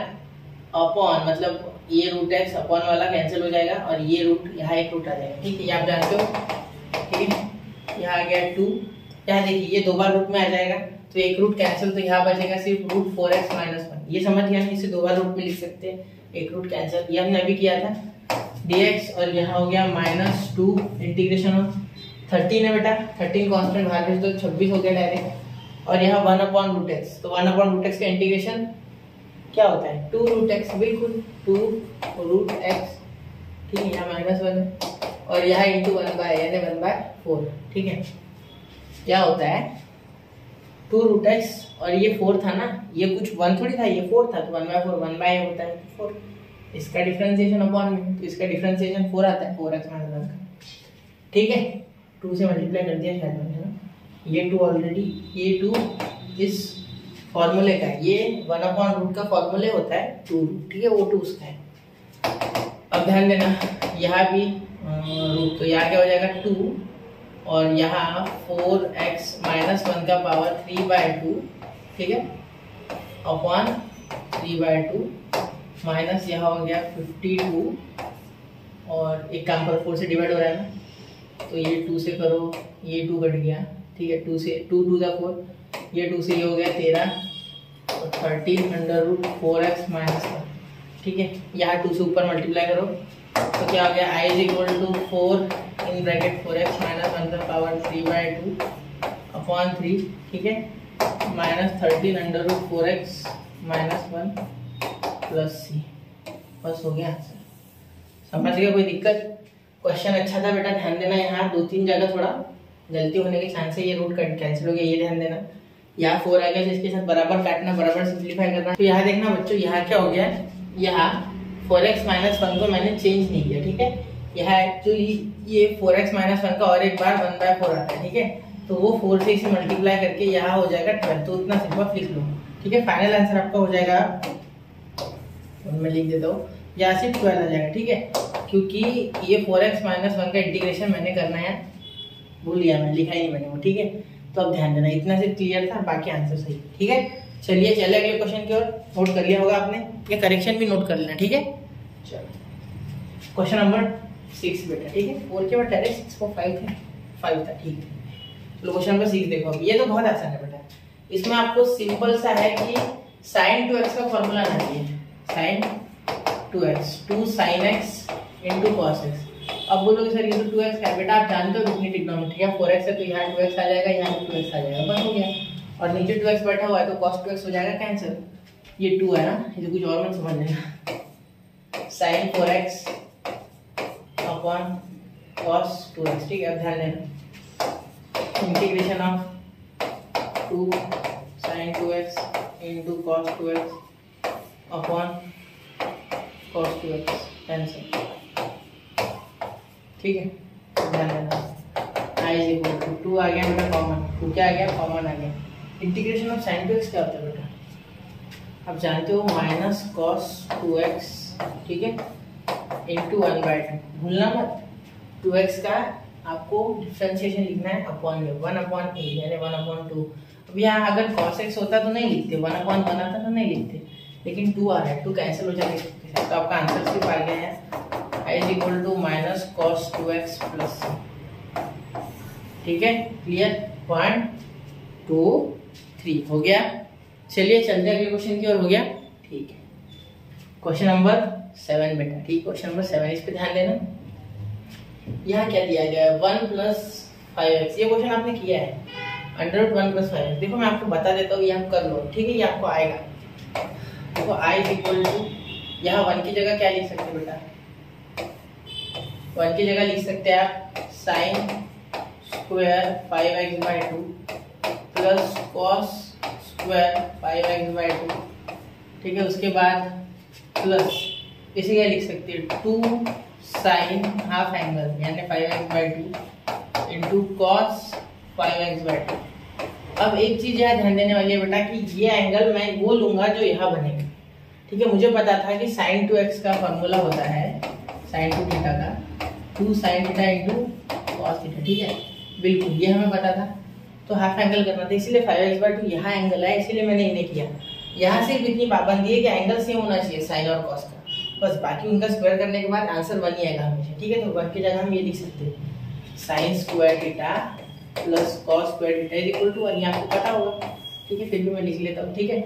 अपॉन, मतलब ये √x अपॉन वाला कैंसिल हो जाएगा और ये रूट, यहाँ एक रूट आ जाएगा, ठीक है, ये आप जानते हो, ठीक है। यहाँ आ गया 2, यहाँ देखिए ये 2 बार रूट में आ जाएगा, तो एक रूट कैंसिल, तो यहाँ बचेगा सिर्फ √4x - 1, ये समझ गया, इसे 2 बार रूट में लिख सकते हैं, एक रूट कैंसिल, ये हमने अभी किया था dx, और यहाँ हो गया -2 इंटीग्रेशन ऑफ 13 है बेटा, 13 कांस्टेंट बाहर भेज दो, 26 हो गया डायरेक्ट, और यहाँ 1/√x, तो 1/√x का इंटीग्रेशन क्या होता है 2√x, बिल्कुल 2√x, ठीक है। यहाँ -1 है और यहाँ इंटू 1 यानी 1/4, ठीक है। क्या होता है 2√x और ये 4 था ना, ये कुछ 1 थोड़ी था, ये 4 था, तो 1/4 1 होता है 4, इसका डिफरेंशिएशन अपॉन में, तो इसका डिफरेंशिएशन 4 आता है, 4x - 1 का, ठीक है। 2 से मल्टीप्लाई कर दिया शायद मैंने ना, ये 2 ऑलरेडी, ये 2 इस फॉर्मूले का है, ये 1/√, का फॉर्मूले होता है 2, ठीक है, वो 2 उसका है। अब ध्यान देना यहाँ भी रूट, तो यहाँ क्या हो जाएगा 2 और यहाँ 4x - 1 का पावर 3/2, ठीक है, अपॉन 3/2 माइनस यहाँ हो गया 52 और एक काम करो 4 से डिवाइड हो रहा है ना, तो ये 2 से करो, ये 2 कट गया, ठीक है, 2 से 2 2 4, ये 2 से ये हो गया 13 और 13√4x - 1, ठीक है। यहाँ 2 से ऊपर मल्टीप्लाई करो तो क्या हो गया I = 4 इन ब्रैकेट 4x - 1 का पावर 3/2 अपॉन 3, ठीक है, माइनस 13√4x - 1 प्लस c, बस हो गया आंसर। समझ गया, कोई दिक्कत? क्वेश्चन अच्छा था बेटा, ध्यान देना, यहाँ 2-3 जगह थोड़ा गलती होने के चांस है, ये रूट कट कैंसिल हो गया, ये ध्यान देना। यहाँ 4 आ गया तो इसके साथ बराबर काटना, बराबर सिंप्लीफाई करना। तो यहाँ देखना बच्चों, यहाँ क्या हो गया, यहाँ 4x - 1 को मैंने चेंज नहीं किया, ठीक है। यहाँ एक्चुअली ये 4x - 1 का और एक बार 1/4 आता है, ठीक है, तो वो 4 से इसे मल्टीप्लाई करके यहाँ हो जाएगा 12, तो उतना सिर्फ आप लिख लो, ठीक है। फाइनल आंसर आपका हो जाएगा, मैं लिख देता हूँ, यहाँ से 12 आ जाएगा, ठीक है, क्योंकि ये 4x - 1 का इंटीग्रेशन मैंने करना है, भूल गया मैं, लिखा ही नहीं मैंने वो, ठीक है। तो अब ध्यान देना, इतना से क्लियर था, बाकी आंसर सही, ठीक है। चलिए चले अगले क्वेश्चन की ओर। नोट कर लिया होगा आपने, ये करेक्शन भी नोट कर लेना, ठीक है। चलो क्वेश्चन नंबर 6 बेटा, ठीक है, 4 के बाद डायरेक्ट 6 को 5 था, ठीक है। चलो क्वेश्चन नंबर 6 देखो, अब ये तो बहुत आसान है बेटा, इसमें आपको सिंपल सा है कि sin 2x का फॉर्मूला ना चाहिए, sin 2x 2 sin x into cos x। अब बोलोगे सर ये तो 2x है, बेटा आप जानते हो कितनी ट्रिग्नोमेट्री है, 4x है तो यहाँ 2x आ जाएगा, यहाँ 2x आ जाएगा, बस हो गया। और नीचे 2x बैठा हुआ है तो cos 2x हो जाएगा कैंसिल, ये 2 है ना, ये कुछ और मत समझ लेना, sin 4x upon cos 2x, ठीक है। अब ध्यान देना, integration of 2 sin 2x into cos 2x upon cos 2x cancel, ठीक है। ध्यान देना, I = 2 आ गया बेटा कॉमन, 2 क्या आ गया, कॉमन आ गया। इंटीग्रेशन ऑफ sin 2x क्या होता है बेटा, आप जानते हो, माइनस cos 2x, ठीक है, इंटू 1/2, भूलना मत, 2x का आपको डिफरेंशिएशन लिखना है अपॉन में, 1/a यानी 1/2। अब यहाँ अगर cos x होता तो नहीं लिखते, 1/1 आता तो नहीं लिखते, लेकिन 2 आ रहा है, 2 कैंसिल हो जाएगा, तो आपका आंसर सिर्फ आ गया है I = -cos 2x plus c, ठीक है, क्लियर, 1 2 3 हो गया। चलिए चलते हैं अगले क्वेश्चन की ओर, हो गया, ठीक है। क्वेश्चन नंबर 7 बेटा, ठीक, क्वेश्चन नंबर 7, इस पे ध्यान देना। यहाँ क्या दिया गया है, 1 + 5x, ये क्वेश्चन आपने किया है, √1 + 5x। देखो मैं आपको बता देता हूँ, ये आप कर लो, ठीक है, ये आपको आएगा। देखो I = यहाँ 1 की जगह क्या लिख सकते हैं बेटा, 1 की जगह लिख सकते हैं आप sin square 5x/2 plus cos square 5x/2, ठीक है। उसके बाद प्लस इसे क्या लिख सकते हैं, 2 sin हाफ एंगल यानी 5x/2 इंटू cos 5x/2। अब एक चीज यहाँ ध्यान देने वाली है बेटा कि ये एंगल मैं वो लूंगा जो यहाँ बनेगा, ठीक है। मुझे पता था कि sin 2x का फॉर्मूला होता है sin 2 थीटा का 2 sin theta into cos theta, ठीक है, बिल्कुल ये हमें पता था। तो हाफ एंगल करना था, इसीलिए 5x/2 यहाँ एंगल है, इसीलिए मैंने इन्हें किया। यहाँ सिर्फ इतनी पाबंदी है कि एंगल सेम होना चाहिए साइन और कॉस का, बस बाकी उनका स्क्वायर करने के बाद आंसर 1 ही आएगा हमेशा, ठीक है। तो 1 की जगह हम ये लिख सकते हैं sine square theta plus cos square theta equal to 1, ये आपको पता होगा, ठीक है, फिर भी मैं लिख लेता हूँ, ठीक है।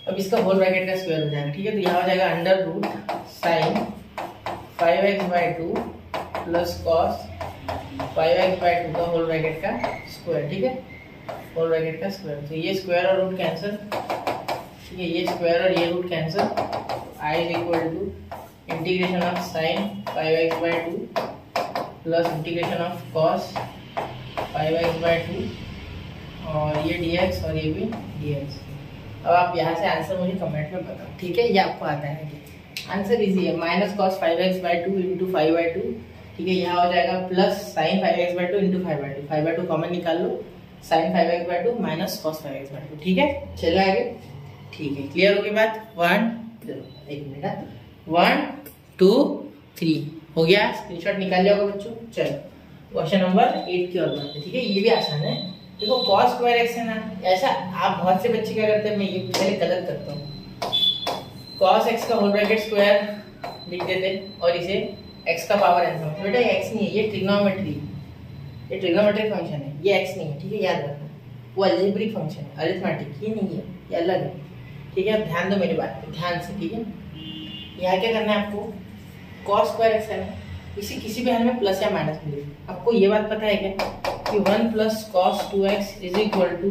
अब इसका होल ब्रैकेट का स्क्वायर हो जाएगा, ठीक है, तो यहाँ हो जाएगा √sin 5x/2 plus cos 5x/2 का होल ब्रैकेट का स्क्वायर, ठीक है। होल ब्रैकेट का स्क्वायर। तो ये स्क्वायर और रूट कैंसिल, ठीक है, ये स्क्वायर और ये root cancel. I is equal to integration of sine 5x/2 plus integration of cos 5x/2 और ये dx और ये भी dx। अब आप यहाँ से आंसर मुझे कमेंट में बताओ, ठीक है, ये आपको आता है क्या? आंसर इजी है, माइनस कॉस 5x/2 इंटू 5/2, ठीक है, यहाँ हो जाएगा plus sign 5x/2 into 5/2, 5/2 common निकाल लो, sign 5x/2 minus cos 5x/2, ठीक है। चलो आगे, ठीक है, क्लियर हो गई बात? 1 2 3 हो गया, स्क्रीनशॉट निकाल लिया होगा बच्चों। चलो क्वेश्चन नंबर 8 की और बात है, ठीक है, ये भी आसान है। देखो cos स्क्वायर x है ना, ऐसा आप बहुत से बच्चे क्या करते हैं, मैं ये पहले गलत करता हूँ, cos x का होल ब्रैकेट स्क्वायर लिख देते और इसे x का पावर n समझ। बेटा ये x नहीं है, ये ट्रिग्नोमेट्री, ये ट्रिग्नोमेट्रिक फंक्शन है, ये x नहीं है, ठीक है, याद रखना। वो अलजेब्रिक फंक्शन है, अरिथमेटिक, ये नहीं है, ये अलग है, ठीक है। ध्यान दो मेरी बात पे, ध्यान से, ठीक है। यहाँ क्या करना है आपको, cos स्क्वायर x है ना, इसे किसी भी हाल में प्लस या माइनस मिले। आपको ये बात पता है क्या कि 1 plus cos 2x is equal to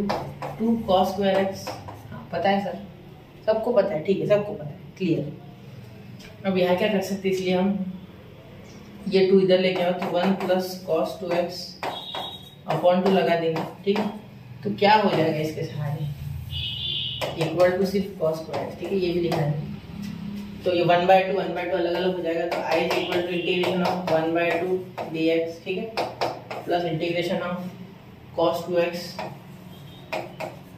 2 cos square x? हाँ पता है सर, सबको पता है, ठीक है, सबको पता है, क्लियर। अब यहाँ क्या कर सकते हैं, इसलिए हम ये 2 इधर लेके आओ, तो 1 प्लस cos 2x अपॉन 2 लगा देंगे, ठीक है। तो क्या हो जाएगा इसके सहारे, इक्वल टू सिर्फ cos स्क्वायर, ठीक है, ये भी लिखना है। तो ये 1/2 अलग अलग हो जाएगा, तो i is equal to integration of 1/2 dx, ठीक है, plus integration of cos 2x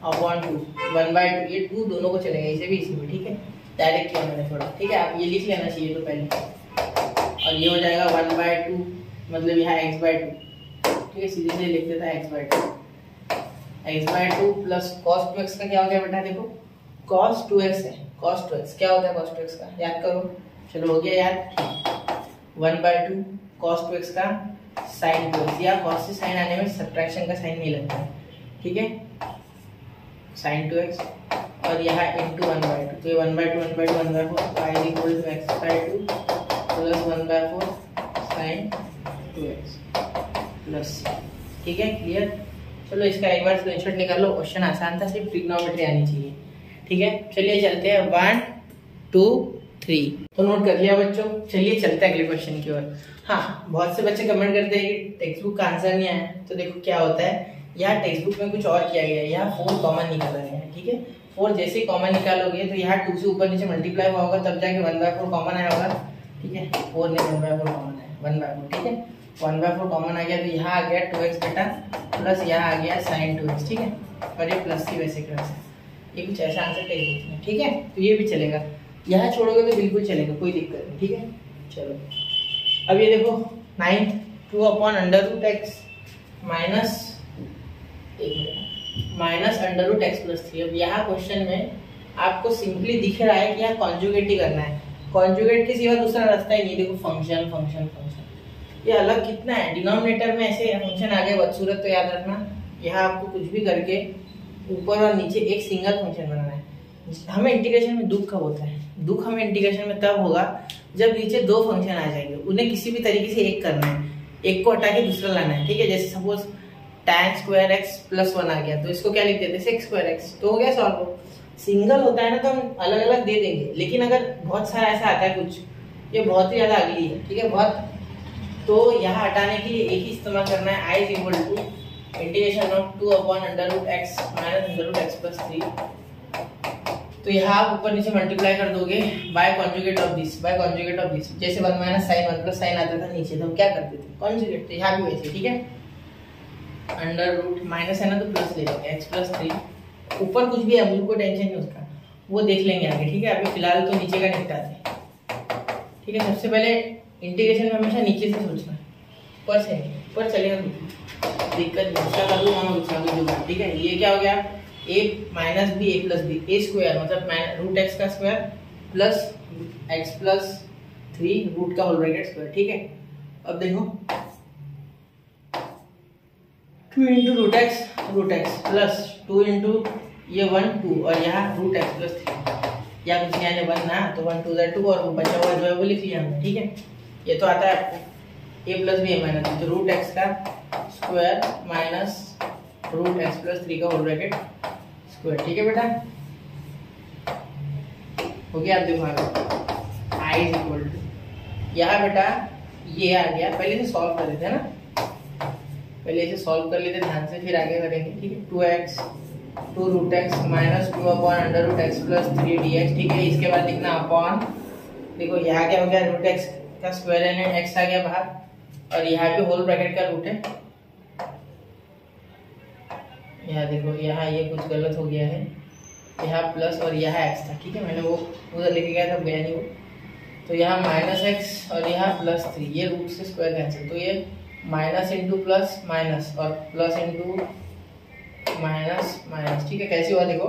upon 2 1/2, ये 2 दोनों को चलेगा, इसे भी इसी में, ठीक है, डायरेक्ट किया मैंने थोड़ा, ठीक है। आप ये लिख लेना चाहिए तो पहले, और ये हो जाएगा 1/2 मतलब यहाँ x/2, ठीक है, सीधे से लिख देता है x/2 प्लस cos 2x का क्या हो गया बेटा, देखो cos 2x है, cos 2x क्या होता है, cos 2x का याद करो, चलो हो गया याद, 1/2 cos 2x का sin 2x, या cos से sin आने में सब्ट्रैक्शन का साइन नहीं लगता है, ठीक है, sin 2x और यहाँ इंटू 1/2, तो ये 1/2 तो i equal to x/2 plus 1/4 sin 2x plus, ठीक है, क्लियर। चलो इसका एक बार स्क्रीनशॉट निकाल लो, क्वेश्चन आसान था, सिर्फ ट्रिग्नोमेट्री आनी चाहिए, ठीक है। चलिए चलते हैं 1 2 3, तो नोट कर लिया बच्चों। चलिए चलते हैं अगले क्वेश्चन की ओर। हाँ, बहुत से बच्चे कमेंट करते हैं कि टेक्स्ट बुक का आंसर नहीं आया, तो देखो क्या होता है, यहाँ टेक्स्ट बुक में कुछ और किया गया है, यहाँ 4 कॉमन निकाला गया है, ठीक है। 4 जैसे कॉमन निकालोगे तो यहाँ 2 से ऊपर नीचे मल्टीप्लाई हुआ होगा, तब जाके 1/4 कॉमन आया होगा, ठीक है। 4 ने 1/4 कॉमन आया, 1/4, ठीक है, 1/4 कॉमन आ गया, तो यहाँ आ गया 2x बेटा प्लस यहाँ आ गया sin 2x, ठीक है, और ये प्लस की वैसे क्लास है, ये कुछ ऐसा आंसर टेक्स्ट बुक में, ठीक है, तो ये भी चलेगा। यहाँ छोड़ोगे तो बिल्कुल चलेगा, कोई दिक्कत नहीं, ठीक है। चलो अब ये देखो 9 2/√x माइनस √x प्लस 3। अब यहाँ क्वेश्चन में आपको सिंपली दिख रहा है कि यहाँ कॉन्जुगेट ही करना है, कॉन्जुगेट के सिवा दूसरा रास्ता ही नहीं। देखो फंक्शन फंक्शन फंक्शन, ये अलग कितना है, डिनोमिनेटर में ऐसे फंक्शन आ गए बदसूरत, तो याद रखना यहाँ आपको कुछ भी करके ऊपर और नीचे एक सिंगल फंक्शन बनाना है। हमें इंटीग्रेशन में दुख कब होता है, दुख हमें इंटीग्रेशन में तब होगा जब नीचे 2 फंक्शन आ जाएंगे, उन्हें किसी भी तरीके से एक करना है, एक को हटा के दूसरा लाना है, ठीक है। जैसे suppose tan square x plus 1 आ गया, तो इसको क्या लिख देते, sec स्क्वायर x, तो हो गया सॉल्व। सिंगल होता है ना तो हम अलग अलग दे देंगे, लेकिन अगर बहुत सारा ऐसा आता है कुछ, ये बहुत ही ज्यादा अगली है, ठीक है, बहुत, तो यहाँ हटाने के लिए एक ही इस्तेमाल करना है, i is equal to integration of 2/√x minus √x plus 3। तो यहाँ आप ऊपर नीचे मल्टीप्लाई कर दोगे by conjugate of this, by conjugate of this, जैसे 1 माइनस साइन 1 प्लस साइन आता था नीचे, तो हम क्या करते थे कॉन्जुगेट, तो यहाँ भी वैसे, ठीक है। अंडर रूट माइनस है ना तो प्लस ले लेंगे x प्लस 3, ऊपर कुछ भी है मुझे कोई टेंशन नहीं उसका, वो देख लेंगे आगे, ठीक है। अभी फिलहाल तो नीचे का निपटाते हैं, ठीक है। सबसे पहले इंटीग्रेशन में हमेशा नीचे से सोचना, ऊपर से नहीं, ऊपर चलेगा दिक्कत नहीं, उसका कर दूंगा मैं दूसरा कुछ बात, ठीक है। ये क्या हो गया, a minus b a plus b, a square मतलब √x का square plus x plus 3 root का होल ब्रैकेट स्क्वायर, ठीक है। अब देखो 2 इंटू √x प्लस 2 इंटू ये 1 2 और यहाँ √x प्लस 3, या कुछ यहाँ 1 ना, तो 1 2 2 और वो बचा हुआ जो है वो लिख लिया हमने, ठीक है। ये तो आता है आपको a plus b a minus, तो √x का square minus root x plus 3 का होल ब्रैकेट स्क्वायर। ठीक है बेटा, हो गया। आप देखो आई इज इक्वल टू, यहाँ बेटा ये आ गया, पहले से सॉल्व कर लेते हैं ना, पहले इसे सॉल्व कर लेते ध्यान से, फिर आगे करेंगे। ठीक है, 2x 2 root x minus 2 upon under root x plus 3 dx। ठीक है, इसके बाद लिखना अपॉन, देखो यहाँ क्या हो गया, रूट एक्स का स्क्वायर एलिमेंट एक्स आ गया बाहर, और यहाँ पे होल ब्रैकेट का रूट है। यहाँ देखो, यहाँ ये कुछ गलत हो गया है, यहाँ प्लस और यहाँ एक्स था। ठीक है, मैंने वो उधर लेके गया था, गया नहीं वो, तो यहाँ माइनस एक्स और यहाँ प्लस 3, ये रूट से स्क्वायर कैंसिल, तो ये माइनस इंटू प्लस माइनस और प्लस इंटू माइनस माइनस। ठीक है, कैसे हुआ देखो,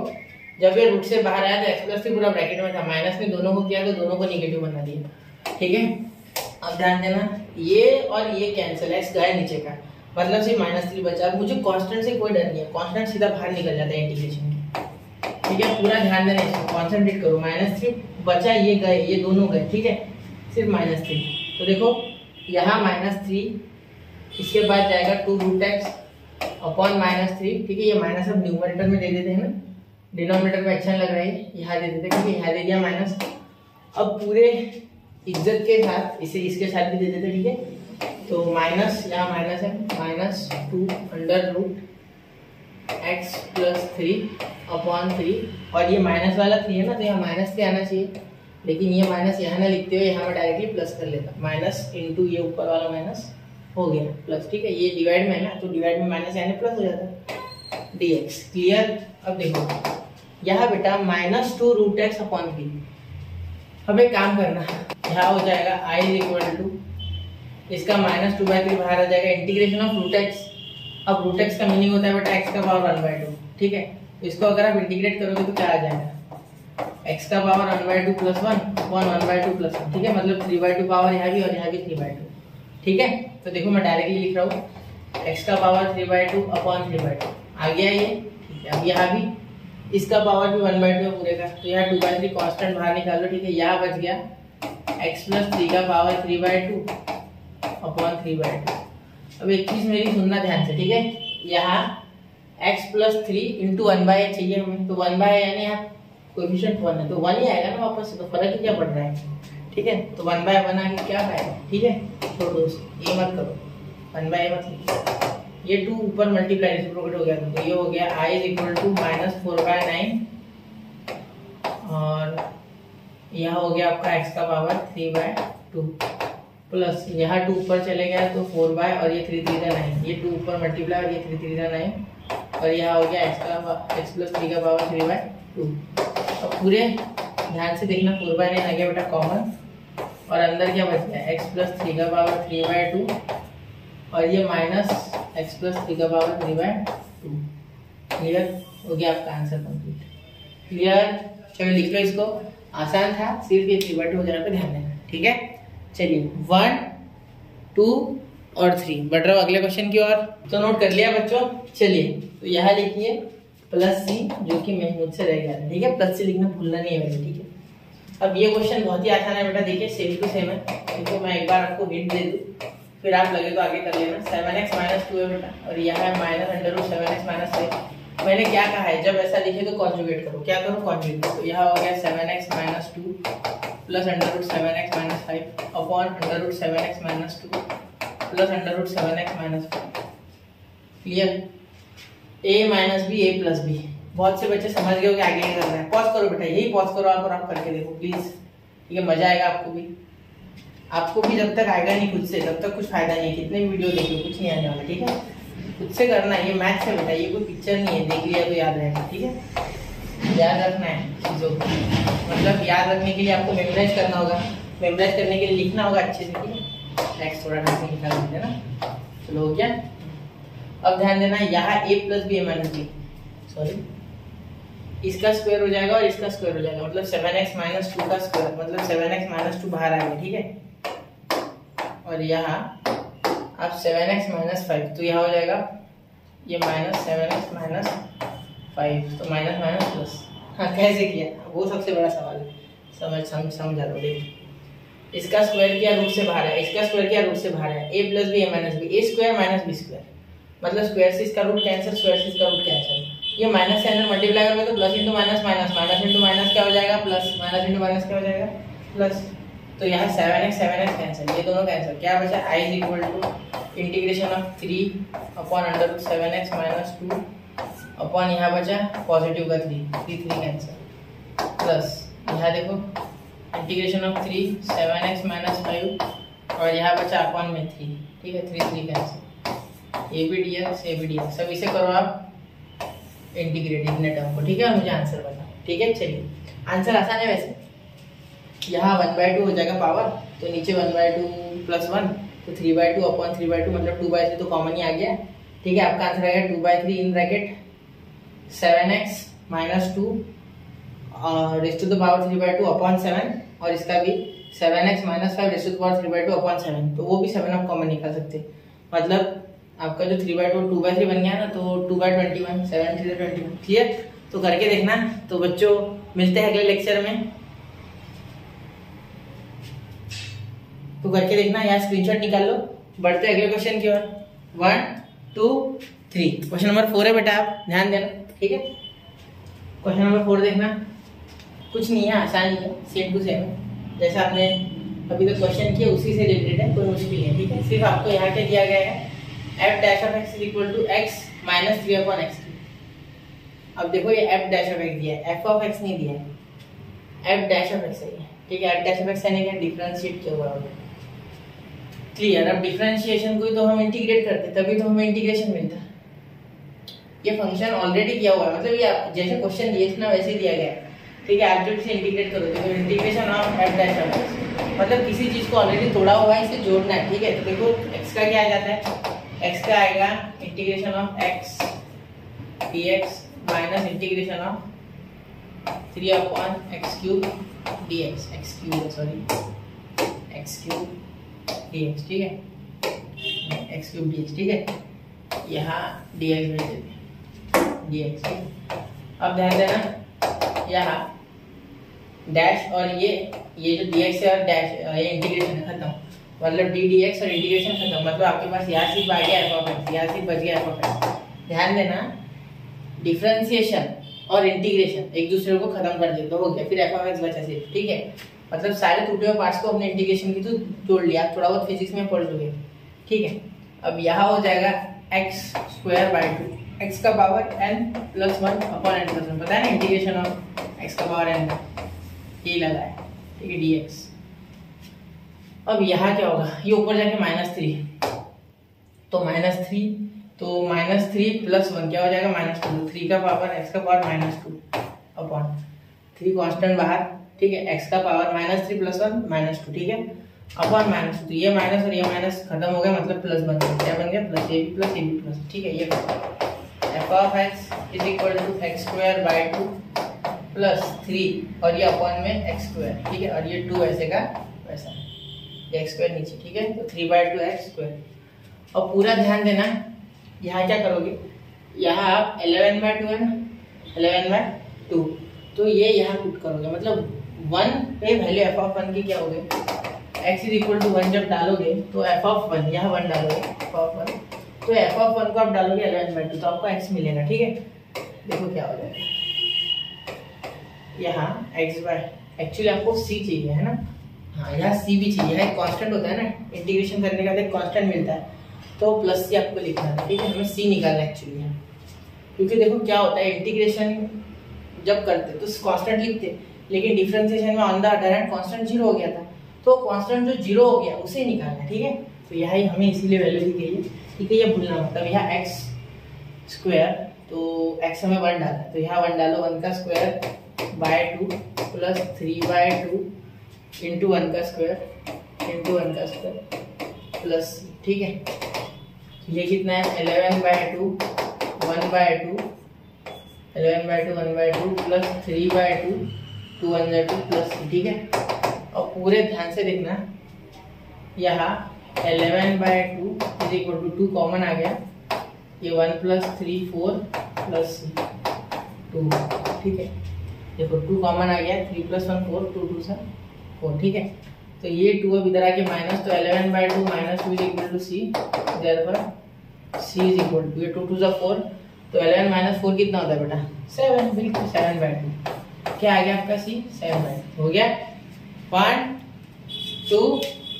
जब ये रूट से बाहर आया तो एक्स प्लस 3 पूरा ब्रैकेट में था, माइनस में दोनों को किया तो दोनों को निगेटिव बना दिया। ठीक है, अब ध्यान देना, ये और ये कैंसिल, एक्स गया नीचे का, मतलब सिर्फ -3 बचा। अब मुझे कांस्टेंट से कोई डर नहीं है, कांस्टेंट सीधा बाहर निकल जाता है इंटीग्रेशन के। ठीक है, पूरा ध्यान देना, इसको कॉन्सेंट्रेट करो। -3 बचा, ये गए, ये दोनों गए। ठीक है, सिर्फ -3, तो देखो यहाँ -3, इसके बाद जाएगा 2 रूट एक्स अपॉन -3। ठीक है, ये माइनस अब न्यूमरेटर में दे देते हैं ना, डिनोमिनेटर में अच्छा लग रहा है, यहाँ दे देते हैं, क्योंकि यहाँ दे दिया माइनस। अब पूरे इज्जत के साथ इसे इसके साथ भी दे देते। ठीक है, तो माइनस, यहाँ माइनस है, -2 under root x plus 3 upon 3, और ये माइनस वाला 3 है ना, तो यहाँ -3 आना चाहिए, लेकिन ये माइनस यहाँ ना लिखते हुए यहाँ मैं डायरेक्टली प्लस कर लेता, माइनस इंटू ये ऊपर वाला माइनस हो गया प्लस। ठीक है, ये डिवाइड में है ना, तो डिवाइड में माइनस यानी प्लस हो जाता है, dx क्लियर। अब देखो यहाँ बेटा -2 रूट एक्स अपॉन 3, अब एक काम करना, यहाँ हो जाएगा i इज इक्वल टू, इसका -2/3 बाहर आ जाएगा, इंटीग्रेशन ऑफ रूट एक्स। अब रूट एक्स का मीनिंग होता है बेटा x का पावर 1/2। ठीक है, इसको अगर आप इंटीग्रेट करोगे तो क्या आ जाएगा, x का पावर 1/2 प्लस 1 1/2 प्लस 1। ठीक है, मतलब 3/2 पावर यहाँ भी और यहाँ भी 3/2। ठीक है, तो देखो मैं डायरेक्टली लिख रहा हूँ, x का पावर 3/2 अपॉन 3/2 आ गया ये। ठीक है, अब यहाँ भी इसका पावर भी 1/2 है पूरे का, तो यहाँ 2/3 कांस्टेंट बाहर निकालो। ठीक है, यहाँ बच गया x प्लस 3 का पावर 3/2 अपॉन 3/2। अब एक चीज मेरी सुनना ध्यान से। ठीक है, यहाँ x प्लस 3 इंटू 1/a चाहिए हमें, तो 1/a यानी यहाँ कोएफिशिएंट 1 है, तो 1 ही आएगा ना वापस, तो फर्क ही क्या पड़ रहा है। ठीक है, तो 1/1 आगे क्या आएगा। ठीक है, छोड़ दो, ये मत करो, 1/a मत लिखो, ये 2 ऊपर मल्टीप्लाई रेसिप्रोकेट हो गया, तो ये हो गया i इज इक्वल टू -4/9, और यह हो गया आपका x का पावर 3/2 प्लस यहाँ 2 ऊपर चले गया तो 4 और ये 3 3 9, ये 2 ऊपर मल्टीप्लाई और ये 3 3 9, और यहाँ हो गया x प्लस 3 का पावर 3/2। अब पूरे ध्यान से देखना, 4/9 आ गया बेटा कॉमन, और अंदर क्या बच गया x प्लस 3 का पावर 3/2, और ये माइनस x प्लस 3 का पावर 3/2। क्लियर हो गया आपका आंसर कंप्लीट। क्लियर, चलो लिख लो इसको, आसान था, सिर्फ ये 3/2 वगैरह पे ध्यान देना। ठीक है, चलिए 1 2 और 3 बढ़ रहा हूँ अगले क्वेश्चन की ओर। तो नोट कर लिया बच्चों, चलिए तो यहाँ लिखिए +c, जो कि मैं मुझसे रह गया। ठीक है, +c लिखना भूलना नहीं है बेटा। ठीक है, अब ये क्वेश्चन बहुत ही आसान है बेटा, देखिए सेम टू सेम है, तो मैं एक बार आपको हिंट दे दूं, फिर आप लगे तो आगे कर लेना। 7x - 2 है बेटा, और यहाँ है -√7x - 5। मैंने क्या कहा है, जब ऐसा लिखे तो कॉन्जुगेट करो। क्या करो, कॉन्जुगेट। तो यहाँ हो गया 7x - 2 plus √7x - 5 upon √7x - 2 plus √7x - 5। Clear, a minus b a plus b। बहुत से बच्चे समझ गए हो कि आगे नहीं करना है, पॉज करो बेटा, यही पॉज करो आप, और आप करके देखो प्लीज। ठीक है, मजा आएगा आपको भी, जब तक आएगा नहीं खुद से तब तक कुछ फायदा नहीं है, कितने भी वीडियो देखो कुछ नहीं आने वाला। ठीक है, खुद से करना है, ये मैथ्स है बेटा, ये कोई पिक्चर नहीं है, देख लिया तो याद रहेगा। ठीक है, याद रखना है चीजों को, मतलब याद रखने के लिए आपको मेमोराइज करना होगा, मेमोराइज करने के लिए लिखना होगा अच्छे से। ठीक है, नेक्स्ट थोड़ा ढंग से निकाल देते ना। चलो हो गया, अब ध्यान देना, यहाँ a plus b - b, sorry इसका स्क्वायर हो जाएगा और इसका स्क्वायर हो जाएगा, मतलब 7x - 2 का स्क्वायर, मतलब 7x - 2 बाहर आएगा। ठीक है, और यहाँ अब 7x - 5, तो यहाँ हो जाएगा ये -7x - 5, तो माइनस माइनस प्लस। हाँ, कैसे किया वो सबसे बड़ा सवाल है, समझा लो। देखिए इसका स्क्वायर किया रूट से बाहर है, इसका स्क्वायर किया रूट से बाहर है, a plus b a minus b, a square minus b square, मतलब स्क्वायर से इसका रूट कैंसिल, स्क्वायर से इसका रूट कैंसिल। ये माइनस से अंदर मल्टीप्लाई करोगे तो plus into minus minus, minus into minus क्या हो जाएगा प्लस, माइनस इंटू माइनस क्या हो जाएगा प्लस। तो यहाँ 7x कैंसिल, ये दोनों कैंसिल, क्या बचा I is equal to integration of 3 upon under root 7x minus 2 upon यहाँ बचा पॉजिटिव का 3 कैंसिल प्लस यहाँ देखो इंटीग्रेशन ऑफ 3 7x माइनस 5 और यहाँ बचा अपॉन में 3, ठीक है 3 कैंसिल, ये भी dx ये भी dx। सब इसे करो आप इंटीग्रेट इतने टर्म को, ठीक है। मुझे आंसर बताओ, ठीक है। चलिए आंसर आसान है वैसे, यहाँ 1/2 हो जाएगा पावर, तो नीचे 1/2 प्लस 1 तो 3/2 अपॉन 3/2 मतलब 2/3 तो कॉमन ही आ गया, ठीक है। आपका आंसर आएगा 2/3 in bracket 7x minus 2 raise to the power 3/2 upon 7 और इसका भी 7x minus 5 raise to the power 3/2 upon 7, तो वो भी 7 आप कॉमन निकाल सकते, मतलब आपका जो 3/2 2/3 बन गया ना, तो 2/21 7 3 21, क्लियर। तो करके देखना। तो बच्चों मिलते हैं अगले लेक्चर में, तो करके देखना, यहाँ स्क्रीनशॉट निकाल लो। बढ़ते अगले क्वेश्चन की ओर, 1 2 3। क्वेश्चन नंबर 4 है बेटा, आप ध्यान देना, ठीक है। क्वेश्चन नंबर 4 देखना, कुछ नहीं है, आसान ही है, सेम टू सेम जैसा आपने अभी तक क्वेश्चन किया उसी से रिलेटेड है, कोई मुश्किल नहीं है, ठीक है। सिर्फ आपको यहाँ क्या दिया गया है, f dash of x is equal to x minus 3 upon x। अब देखो ये f डैश ऑफ x दिया है, f ऑफ x नहीं दिया है, f डैश ऑफ x है, ठीक है। f डैश ऑफ x यानी क्या, डिफरेंशिएट किया हुआ है, क्लियर। अब डिफरेंशिएशन को ही तो हम इंटीग्रेट करते, तभी तो हमें इंटीग्रेशन मिलता है। ये फंक्शन ऑलरेडी किया हुआ है, मतलब ये जैसे क्वेश्चन दिए ना वैसे दिया गया है, ठीक है। आप जब से इंटीग्रेट करो तो integration of f dash of x, मतलब किसी चीज को ऑलरेडी तोड़ा हुआ है, इसे जोड़ना है, ठीक है। तो देखो x का क्या आ जाता है, x का आएगा integration of x dx minus integration of 3 upon x cube dx, x cube sorry x cube dx, ठीक है, x क्यूब dx, ठीक है। यहाँ dx भेज देते dx, ठीक है। अब ध्यान देना, यहाँ डैश और ये जो dx है और डैश ये इंटीग्रेशन है खत्म, मतलब डी dx और इंटीग्रेशन खत्म, मतलब आपके पास यहाँ सिर्फ आ गया f ऑफ x, यहाँ सिर्फ बच गया f ऑफ x। ध्यान देना, डिफरेंशिएशन और इंटीग्रेशन एक दूसरे को खत्म कर देते हो गया, फिर f ऑफ x बचा सिर्फ, ठीक है। मतलब सारे टूटे हुए पार्ट्स को हमने इंटीग्रेशन की तो जोड़ लिया, थोड़ा बहुत फिजिक्स में पढ़ चुके, ठीक है। अब यहाँ हो जाएगा x स्क्वायर बाय 2, x का power n plus 1 upon n plus 1, पता है ना इंटीग्रेशन ऑफ x का पावर n, ये लगा है, ठीक है dx। अब यहाँ क्या होगा, ये ऊपर जाके -3, तो -3 तो -3 प्लस 1 क्या हो जाएगा -2, 3 का पावर x का पावर -2 अपॉन 3 कांस्टेंट बाहर, ठीक है। x का पावर -3 प्लस 1 -2, ठीक है, अपॉन -2, तो ये माइनस और ये माइनस खत्म हो गया, मतलब प्लस बन गया, क्या बन गया प्लस, ये भी प्लस ये भी प्लस, ठीक है। ये f of x is equal to x square by 2 plus 3 और ये अपॉन में x स्क्वायर, ठीक है, और ये 2 ऐसे का वैसा, x स्क्वायर नीचे, ठीक है। तो 3/2 x स्क्वायर। और पूरा ध्यान देना, यहाँ क्या करोगे, यहाँ आप 11/2 है ना, 11/2, तो ये यहाँ पुट करोगे, मतलब 1 पे वैल्यू f ऑफ 1 की क्या हो गई, x इज इक्वल टू 1 जब डालोगे तो f ऑफ 1, यहाँ 1 डालोगे f ऑफ 1, तो f ऑफ 1 को आप डालोगे 11/2, तो आपको x मिलेगा, ठीक है। देखो क्या हो जाएगा, यहाँ x बाय, एक्चुअली आपको c चाहिए है ना, हाँ यहाँ c भी चाहिए, यहाँ एक कांस्टेंट होता है ना, इंटीग्रेशन करने का एक कांस्टेंट मिलता है, तो प्लस c आपको लिखना है, ठीक है। हमें c निकालना है एक्चुअली यहाँ, क्योंकि देखो क्या होता है, इंटीग्रेशन जब करते तो कांस्टेंट लिखते, लेकिन डिफरेंशिएशन में on the other hand constant 0 हो गया था, तो कांस्टेंट जो 0 हो गया उसे निकालना है, ठीक है। तो यहाँ ही हमें इसीलिए वैल्यू दी गई है, ठीक है। ये भूलना मतलब यहाँ x स्क्वायर, तो x हमें 1 डालना है, तो यहाँ 1 डालो, 1 का स्क्वायर बाय 2 प्लस 3/2 इंटू 1 का स्क्वायर इंटू 1 का स्क्वायर प्लस, ठीक है। ये कितना है 11/2 1/2 11/2 1/2 प्लस 3/2 2/2 प्लस, ठीक है। और पूरे ध्यान से देखना, यहाँ 11/2 इज इक्वल टू 2 कॉमन आ गया, ये 1 प्लस 3 4 प्लस 2, ठीक है। देखो 2 कॉमन आ गया, 3 प्लस 1 4 2 2 सा 4, ठीक है। तो ये 2 अब इधर आके माइनस, तो 11/2 -2 is equal to c, therefore c is equal to, ये 2 2 जा 4, तो 11 माइनस 4 कितना होता है बेटा 7, बिल्कुल 7/2। क्या आ गया आपका c 7/2 हो गया। 1 2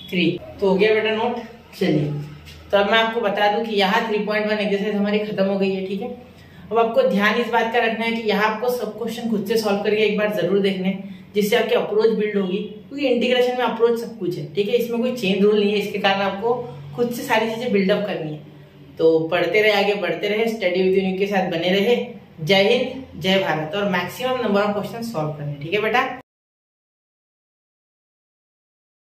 3 तो हो गया बेटा नोट। चलिए तो अब मैं आपको बता दूं कि यहाँ 3.1 एक्सरसाइज हमारी खत्म हो गई है, ठीक है। अब आपको ध्यान इस बात का रखना है कि यहाँ आपको सब क्वेश्चन खुद से सॉल्व करके एक बार जरूर देखने, जिससे आपकी अप्रोच बिल्ड होगी, क्योंकि इंटीग्रेशन में अप्रोच सब कुछ है, ठीक है। इसमें कोई चेन रूल नहीं है, इसके कारण आपको खुद से सारी चीजें बिल्डअप करनी है। तो पढ़ते रहे, आगे बढ़ते रहे, स्टडी विद यूनिक के साथ बने रहे। जय हिंद, जय भारत, और maximum number of question solve करने, ठीक है बेटा।